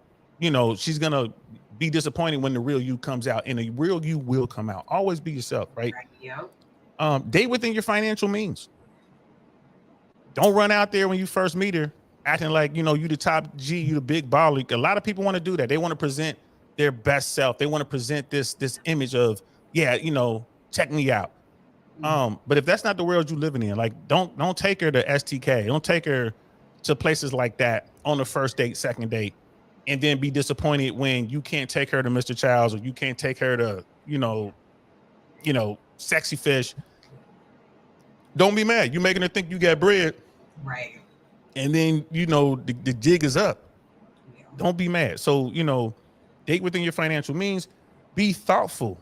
be disappointed when the real you comes out, and the real you will come out. Always be yourself, right? Date within your financial means. Don't run out there when you first meet her acting like you the top G, you the big baller. A lot of people want to do that. They want to present their best self. They want to present this image of, check me out. But if that's not the world you living in, like don't take her to STK. Don't take her to places like that on the first date, second date, and then be disappointed when you can't take her to Mr. Childs, or you can't take her to, Sexy Fish. Don't be mad. You're making her think you got bread. Right. And then, the jig is up. Yeah. Don't be mad. So, date within your financial means. Be thoughtful.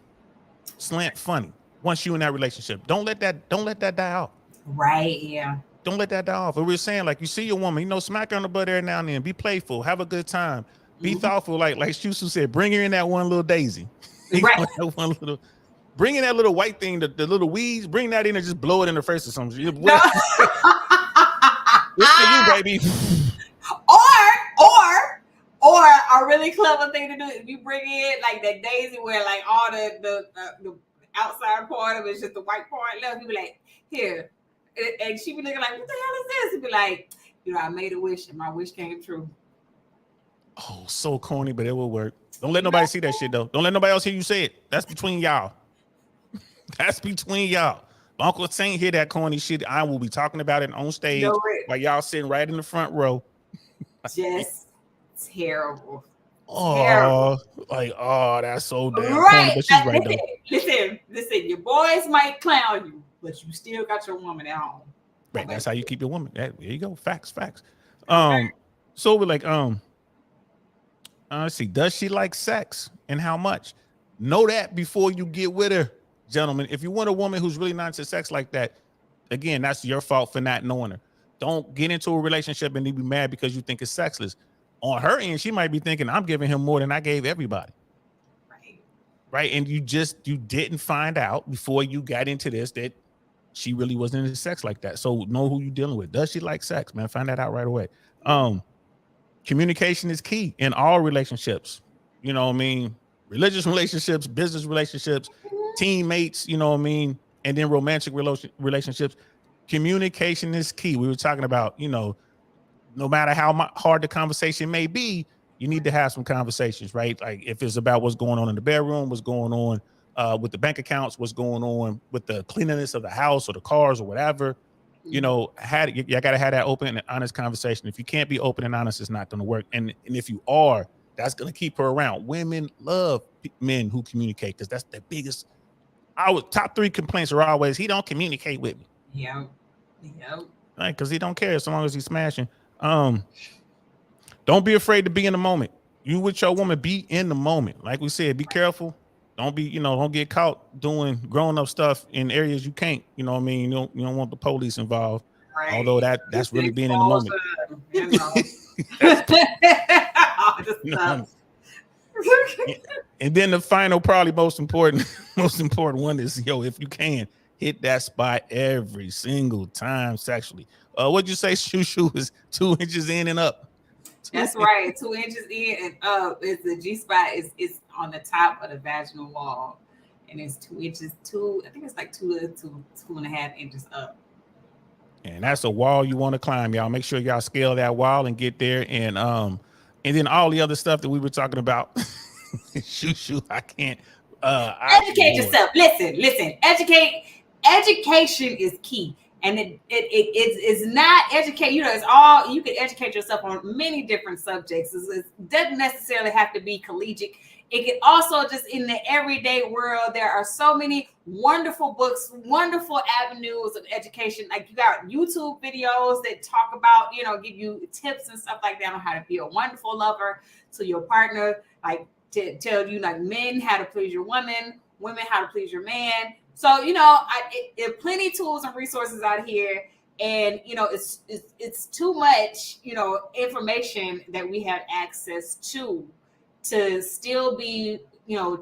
Slant funny. Once you're in that relationship, don't let that die off. Right. Yeah. Don't let that die off. But we're saying, like, you see your woman, smack her on the butt every now and then. Be playful. Have a good time. Be thoughtful. Like Shu Shu said, bring her in that one little daisy. Right. Bring in that little white thing, the little weeds. Bring that in and just blow it in her face or something. No. It's for you, baby. Or a really clever thing to do is you bring in like that daisy where like all the outside part of it is just the white part left. You be like, here. And she be looking like, what the hell is this? And be like, I made a wish and my wish came true. Oh, so corny, but it will work. Don't let nobody see that shit though. Don't let nobody else hear you say it. That's between y'all. That's between y'all. Uncle Saint hear that corny shit. I will be talking about it on stage while y'all sitting right in the front row. Just terrible. Oh, terrible. That's so damn right. corny, but she's right though. Listen, your boys might clown you, but you still got your woman at home. Right, that's how you keep your woman. There you go. Facts. So we're like, let's see, does she like sex and how much? Know that before you get with her, gentlemen. If you want a woman who's really not into sex like that, again, that's your fault for not knowing her. Don't get into a relationship and then be mad because you think it's sexless. On her end, she might be thinking, I'm giving him more than I gave everybody. Right. And you didn't find out before you got into this that she really wasn't into sex like that. So know who you're dealing with. Does she like sex, man? Find that out right away. Communication is key in all relationships. Religious relationships, business relationships, teammates, And then romantic relationships, communication is key. We were talking about, no matter how hard the conversation may be, you need to have some conversations, right? Like if it's about what's going on in the bedroom, what's going on with the bank accounts, what's going on with the cleanliness of the house or the cars or whatever, you got to have that open and honest conversation. If you can't be open and honest, it's not going to work. And if you are, that's going to keep her around. Women love men who communicate because that's the biggest. Our top 3 complaints are always, he don't communicate with me. Yeah. Right, because he don't care as long as he's smashing. Don't be afraid to be in the moment. You with your woman, be in the moment. Like we said, be careful. Don't be, don't get caught doing grown up stuff in areas you can't. You know what I mean? You don't want the police involved. Right. Although that's really being in the moment. And then the final, probably most important one is, if you can, hit that spot every single time sexually. What'd you say? Shu Shu is 2 inches in and up. That's right. 2 inches in and up. It's the G spot is on the top of the vaginal wall, and it's 2 inches. I think it's like 2.5 inches up. And that's a wall you want to climb, y'all. Make sure y'all scale that wall and get there. And then all the other stuff that we were talking about. Shu Shu, I can't. Educate yourself. Listen. Education is key. And it's not educate. It's all you can educate yourself on many different subjects. It doesn't necessarily have to be collegiate. It can also just in the everyday world. There are so many wonderful books, wonderful avenues of education. Like you got YouTube videos that talk about, give you tips and stuff like that on how to be a wonderful lover to your partner. Like to tell you, like men how to please your woman, women how to please your man. So, there are plenty of tools and resources out here, and, it's too much, information that we have access to still be,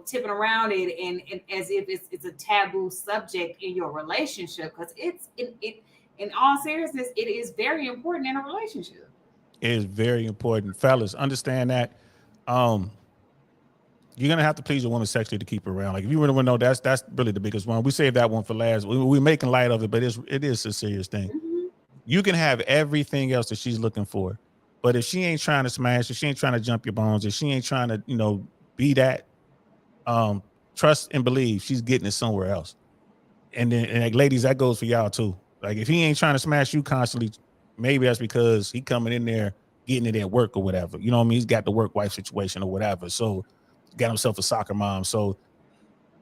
tipping around it and as if it's a taboo subject in your relationship, because in all seriousness, it is very important in a relationship. It is very important. Fellas, understand that. You're gonna have to please your woman sexually to keep her around. Like if you really want to know, that's really the biggest one. We saved that one for last. We're making light of it, but it is a serious thing. Mm-hmm. You can have everything else that she's looking for, but if she ain't trying to smash, if she ain't trying to jump your bones, if she ain't trying to, be that, trust and believe she's getting it somewhere else. And then, like, ladies, that goes for y'all too. Like if he ain't trying to smash you constantly, maybe that's because he coming in there getting it at work or whatever. You know what I mean? He's got the work wife situation or whatever. So got himself a soccer mom. So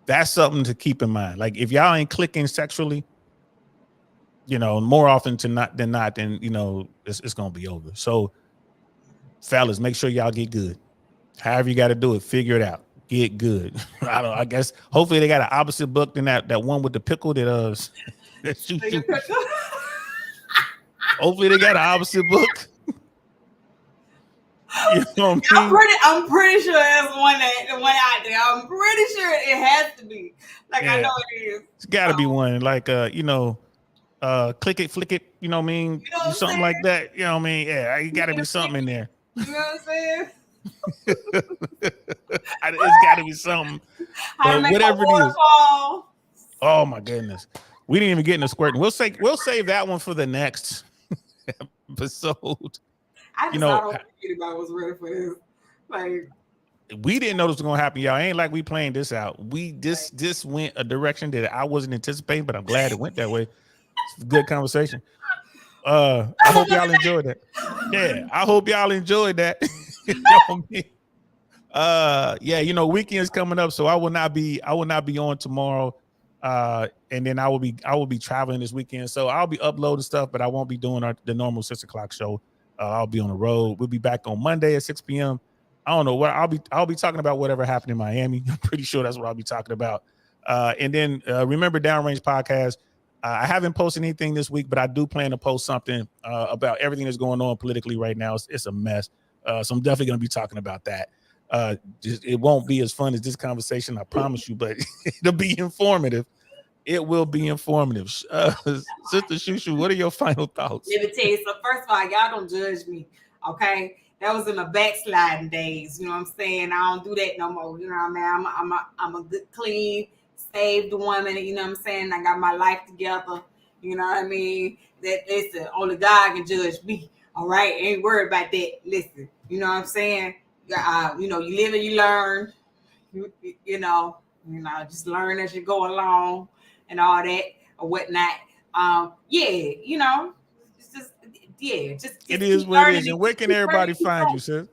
that's something to keep in mind. Like if y'all ain't clicking sexually, more often than not, then it's gonna be over. So fellas, make sure y'all get good. However you got to do it, figure it out. Get good. I guess hopefully they got an opposite book than that one with the pickle that Shu Shu. Hopefully they got an opposite book. You know what I mean? I'm pretty sure there's one out there. I'm pretty sure it has to be. Like I know it is. It's got to be one. Like click it, flick it. You know what I mean? Something like that. You know what I mean? Yeah, it got to be something in there. You know what I'm saying? It's got to be something. But whatever it is. Oh my goodness, we didn't even get into squirting. We'll save that one for the next episode. I don't think anybody was ready for this. Like we didn't know this was gonna happen, y'all. Ain't like we planned this out. This went a direction that I wasn't anticipating, but I'm glad it went that way. It's a good conversation. I hope y'all enjoyed that. Yeah, I hope y'all enjoyed that. Weekend's coming up, so I will not be on tomorrow. And then I will be traveling this weekend, so I'll be uploading stuff, but I won't be doing the normal 6:00 show. I'll be on the road. We'll be back on Monday at 6 p.m. I don't know what I'll be talking about. Whatever happened in Miami, I'm pretty sure that's what I'll be talking about. And then remember Downrange Podcast. I haven't posted anything this week, but I do plan to post something about everything that's going on politically right now. It's a mess. So I'm definitely going to be talking about that. It won't be as fun as this conversation, I promise you, but it'll be informative. It will be informative. Sister Shu Shu, what are your final thoughts? Let me tell you. So first of all, y'all don't judge me, okay? That was in the backsliding days. You know what I'm saying? I don't do that no more. You know what I mean? I'm a good, clean, saved woman, you know what I'm saying? I got my life together, you know what I mean? That listen, only God can judge me. All right, ain't worried about that. Listen, you know what I'm saying? You know, you live and you learn. You know, just learn as you go along and all that or whatnot. Yeah, you know, it's just just It keep is what it learning is. and And where can keep learning everybody and keep find you, growing. sis?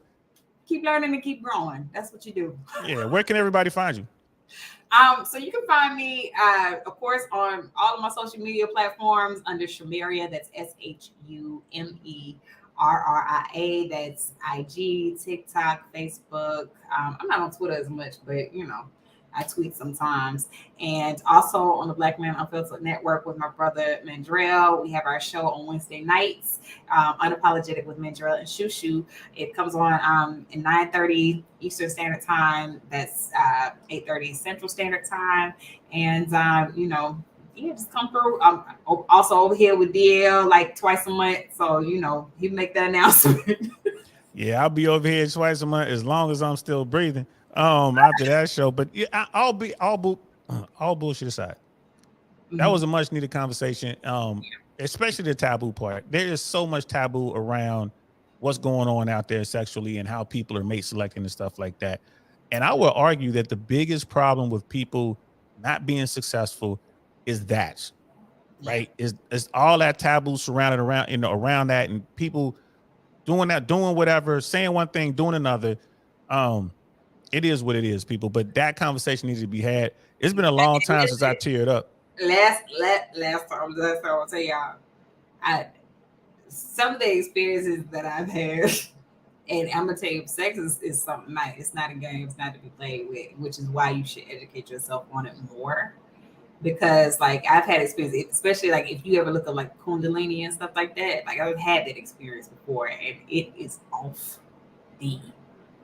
Keep learning and keep growing. That's what you do. Yeah, where can everybody find you? So you can find me, of course, on all of my social media platforms under Shumeria. That's SHUMERRIA. That's IG, TikTok, Facebook. I'm not on Twitter as much, but you know, I tweet sometimes. And also on the Black Man Unfiltered Network with my brother Mandrell. We have our show on Wednesday nights, Unapologetic with Mandrell and Shu Shu. It comes on at 9:30 Eastern Standard Time. That's 8:30 Central Standard Time. And you know, yeah, just come through. Also over here with DL like twice a month, so you know he make that announcement. Yeah, I'll be over here twice a month as long as I'm still breathing. After that show, but yeah, I'll be all bullshit aside. That was a much needed conversation. Especially the taboo part. There is so much taboo around what's going on out there sexually and how people are mate selecting and stuff like that. And I will argue that the biggest problem with people not being successful is that, right? Is all that taboo surrounded around, around that, and people doing that, doing whatever, saying one thing, doing another. It is what it is, people. But that conversation needs to be had. It's been a long time since I teared up. last time I'll tell y'all, some of the experiences that I've had, and I'm gonna tell you, sex is something nice. It's not a game. It's not to be played with, which is why you should educate yourself on it more. Because like I've had experience, especially like if you ever look at like Kundalini and stuff like that. Like I've had that experience before, and it is off the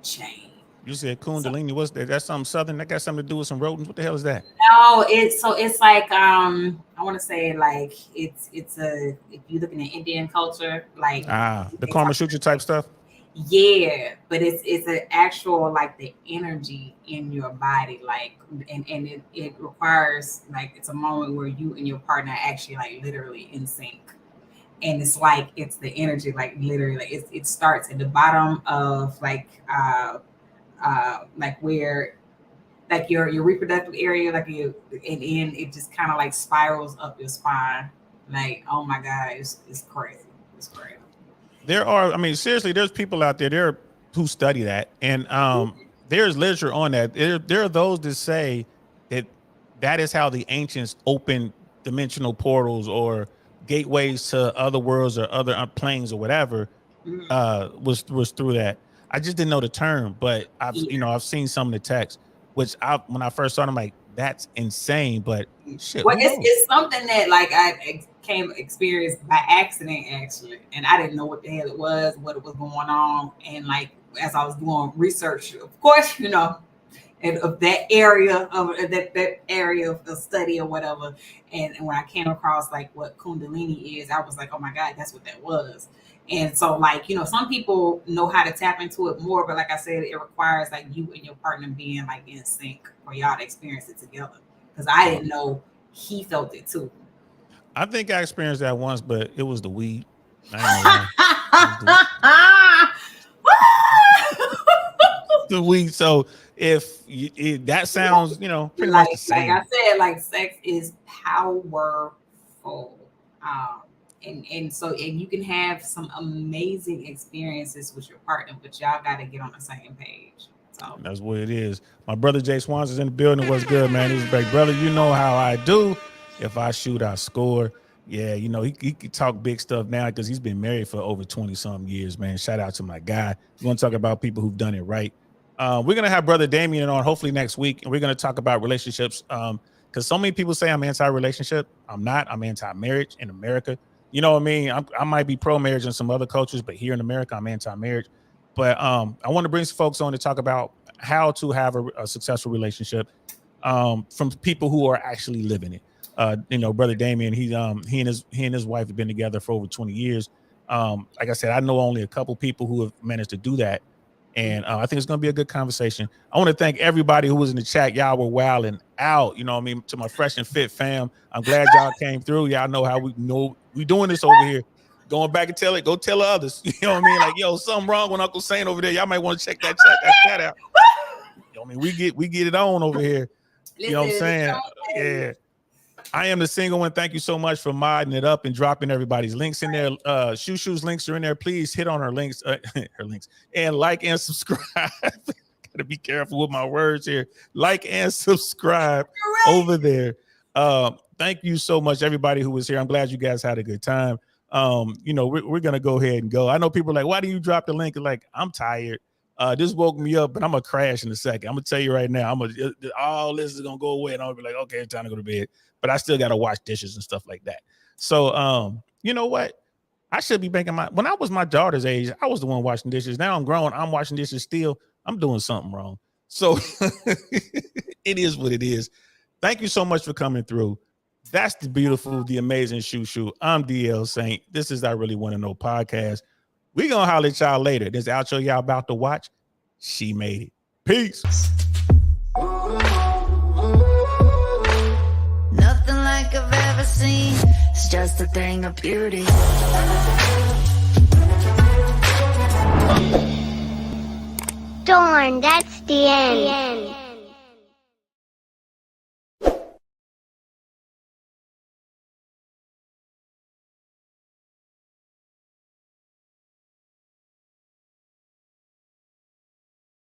chain. You said Kundalini. What's that? That's something southern. That got something to do with some rodents. What the hell is that? No, it's like I want to say like it's a, if you look in the Indian culture, like The Karma Sutra type stuff. yeah, but it's an actual like the energy in your body, like and it requires like it's a moment where you and your partner are actually like literally in sync. And it's like it's the energy, like literally like it starts at the bottom of like where like your reproductive area, like you, and then it just kind of like spirals up your spine. Like, oh my God, it's crazy. It's crazy. There are, I mean, seriously, there's people out there who study that, and there's literature on that. There are those that say that is how the ancients opened dimensional portals or gateways to other worlds or other planes or whatever. Was through that. I just didn't know the term, but I've seen some of the text, which when I first saw it, I'm like, that's insane. But shit, well, it's something that like I experienced by accident actually, and I didn't know what the hell it was, what it was going on, and like as I was doing research, of course, you know, and of that area of that area of the study or whatever, and when I came across like what Kundalini is, I was like, oh my God, that's what that was. And so, like, you know, some people know how to tap into it more, but like I said, it requires like you and your partner being like in sync for y'all to experience it together. Because I didn't know he felt it too. I think I experienced that once, but it was the weed. The weed. So if that sounds, you know, pretty much the same. Like I said, like sex is powerful. And so you can have some amazing experiences with your partner, but y'all got to get on the same page. So that's what it is. My brother Jay Swans is in the building. What's good, man? He's like, brother, you know how I do. If I shoot, I score. Yeah, you know, he can talk big stuff now because he's been married for over 20-something years, man. Shout out to my guy. We're going to talk about people who've done it right. We're going to have Brother Damien on hopefully next week, and we're going to talk about relationships because so many people say I'm anti-relationship. I'm not. I'm anti-marriage in America. You know what I mean? I might be pro-marriage in some other cultures, but here in America, I'm anti-marriage. But I want to bring some folks on to talk about how to have a successful relationship from people who are actually living it. You know, Brother Damien, he and his wife have been together for over 20 years. Like I said, I know only a couple people who have managed to do that. And I think it's going to be a good conversation. I want to thank everybody who was in the chat. Y'all were wilding out. You know what I mean? To my Fresh and Fit fam, I'm glad y'all came through. Y'all know how we doing this over here. Going back and go tell others. You know what I mean? Like, yo, something wrong with Uncle Saint over there. Y'all might want to check that chat out. You know what I mean? We get it on over here. You know what I'm saying? Yeah. I am the single one. Thank you so much for modding it up and dropping everybody's links in there. Shu Shu's links are in there. Please hit on her links, and like and subscribe. Gotta be careful with my words here. Like and subscribe over there. Thank you so much, everybody who was here. I'm glad you guys had a good time. We're gonna go ahead and go. I know people are like, why do you drop the link? Like, I'm tired. This woke me up, but I'm gonna crash in a second. I'm gonna tell you right now. All this is gonna go away, and I'll be like, okay, it's time to go to bed. But I still gotta wash dishes and stuff like that. So, you know what? I should be making when I was my daughter's age, I was the one washing dishes. Now I'm grown. I'm washing dishes still. I'm doing something wrong. So it is what it is. Thank you so much for coming through. That's the beautiful, the amazing Shu Shu. I'm DL Saint. This is I Really Want to Know podcast. We're going to holler at y'all later. This outro y'all about to watch, she made it. Peace. Nothing like I've ever seen. It's just a thing of beauty. Darn, that's the end.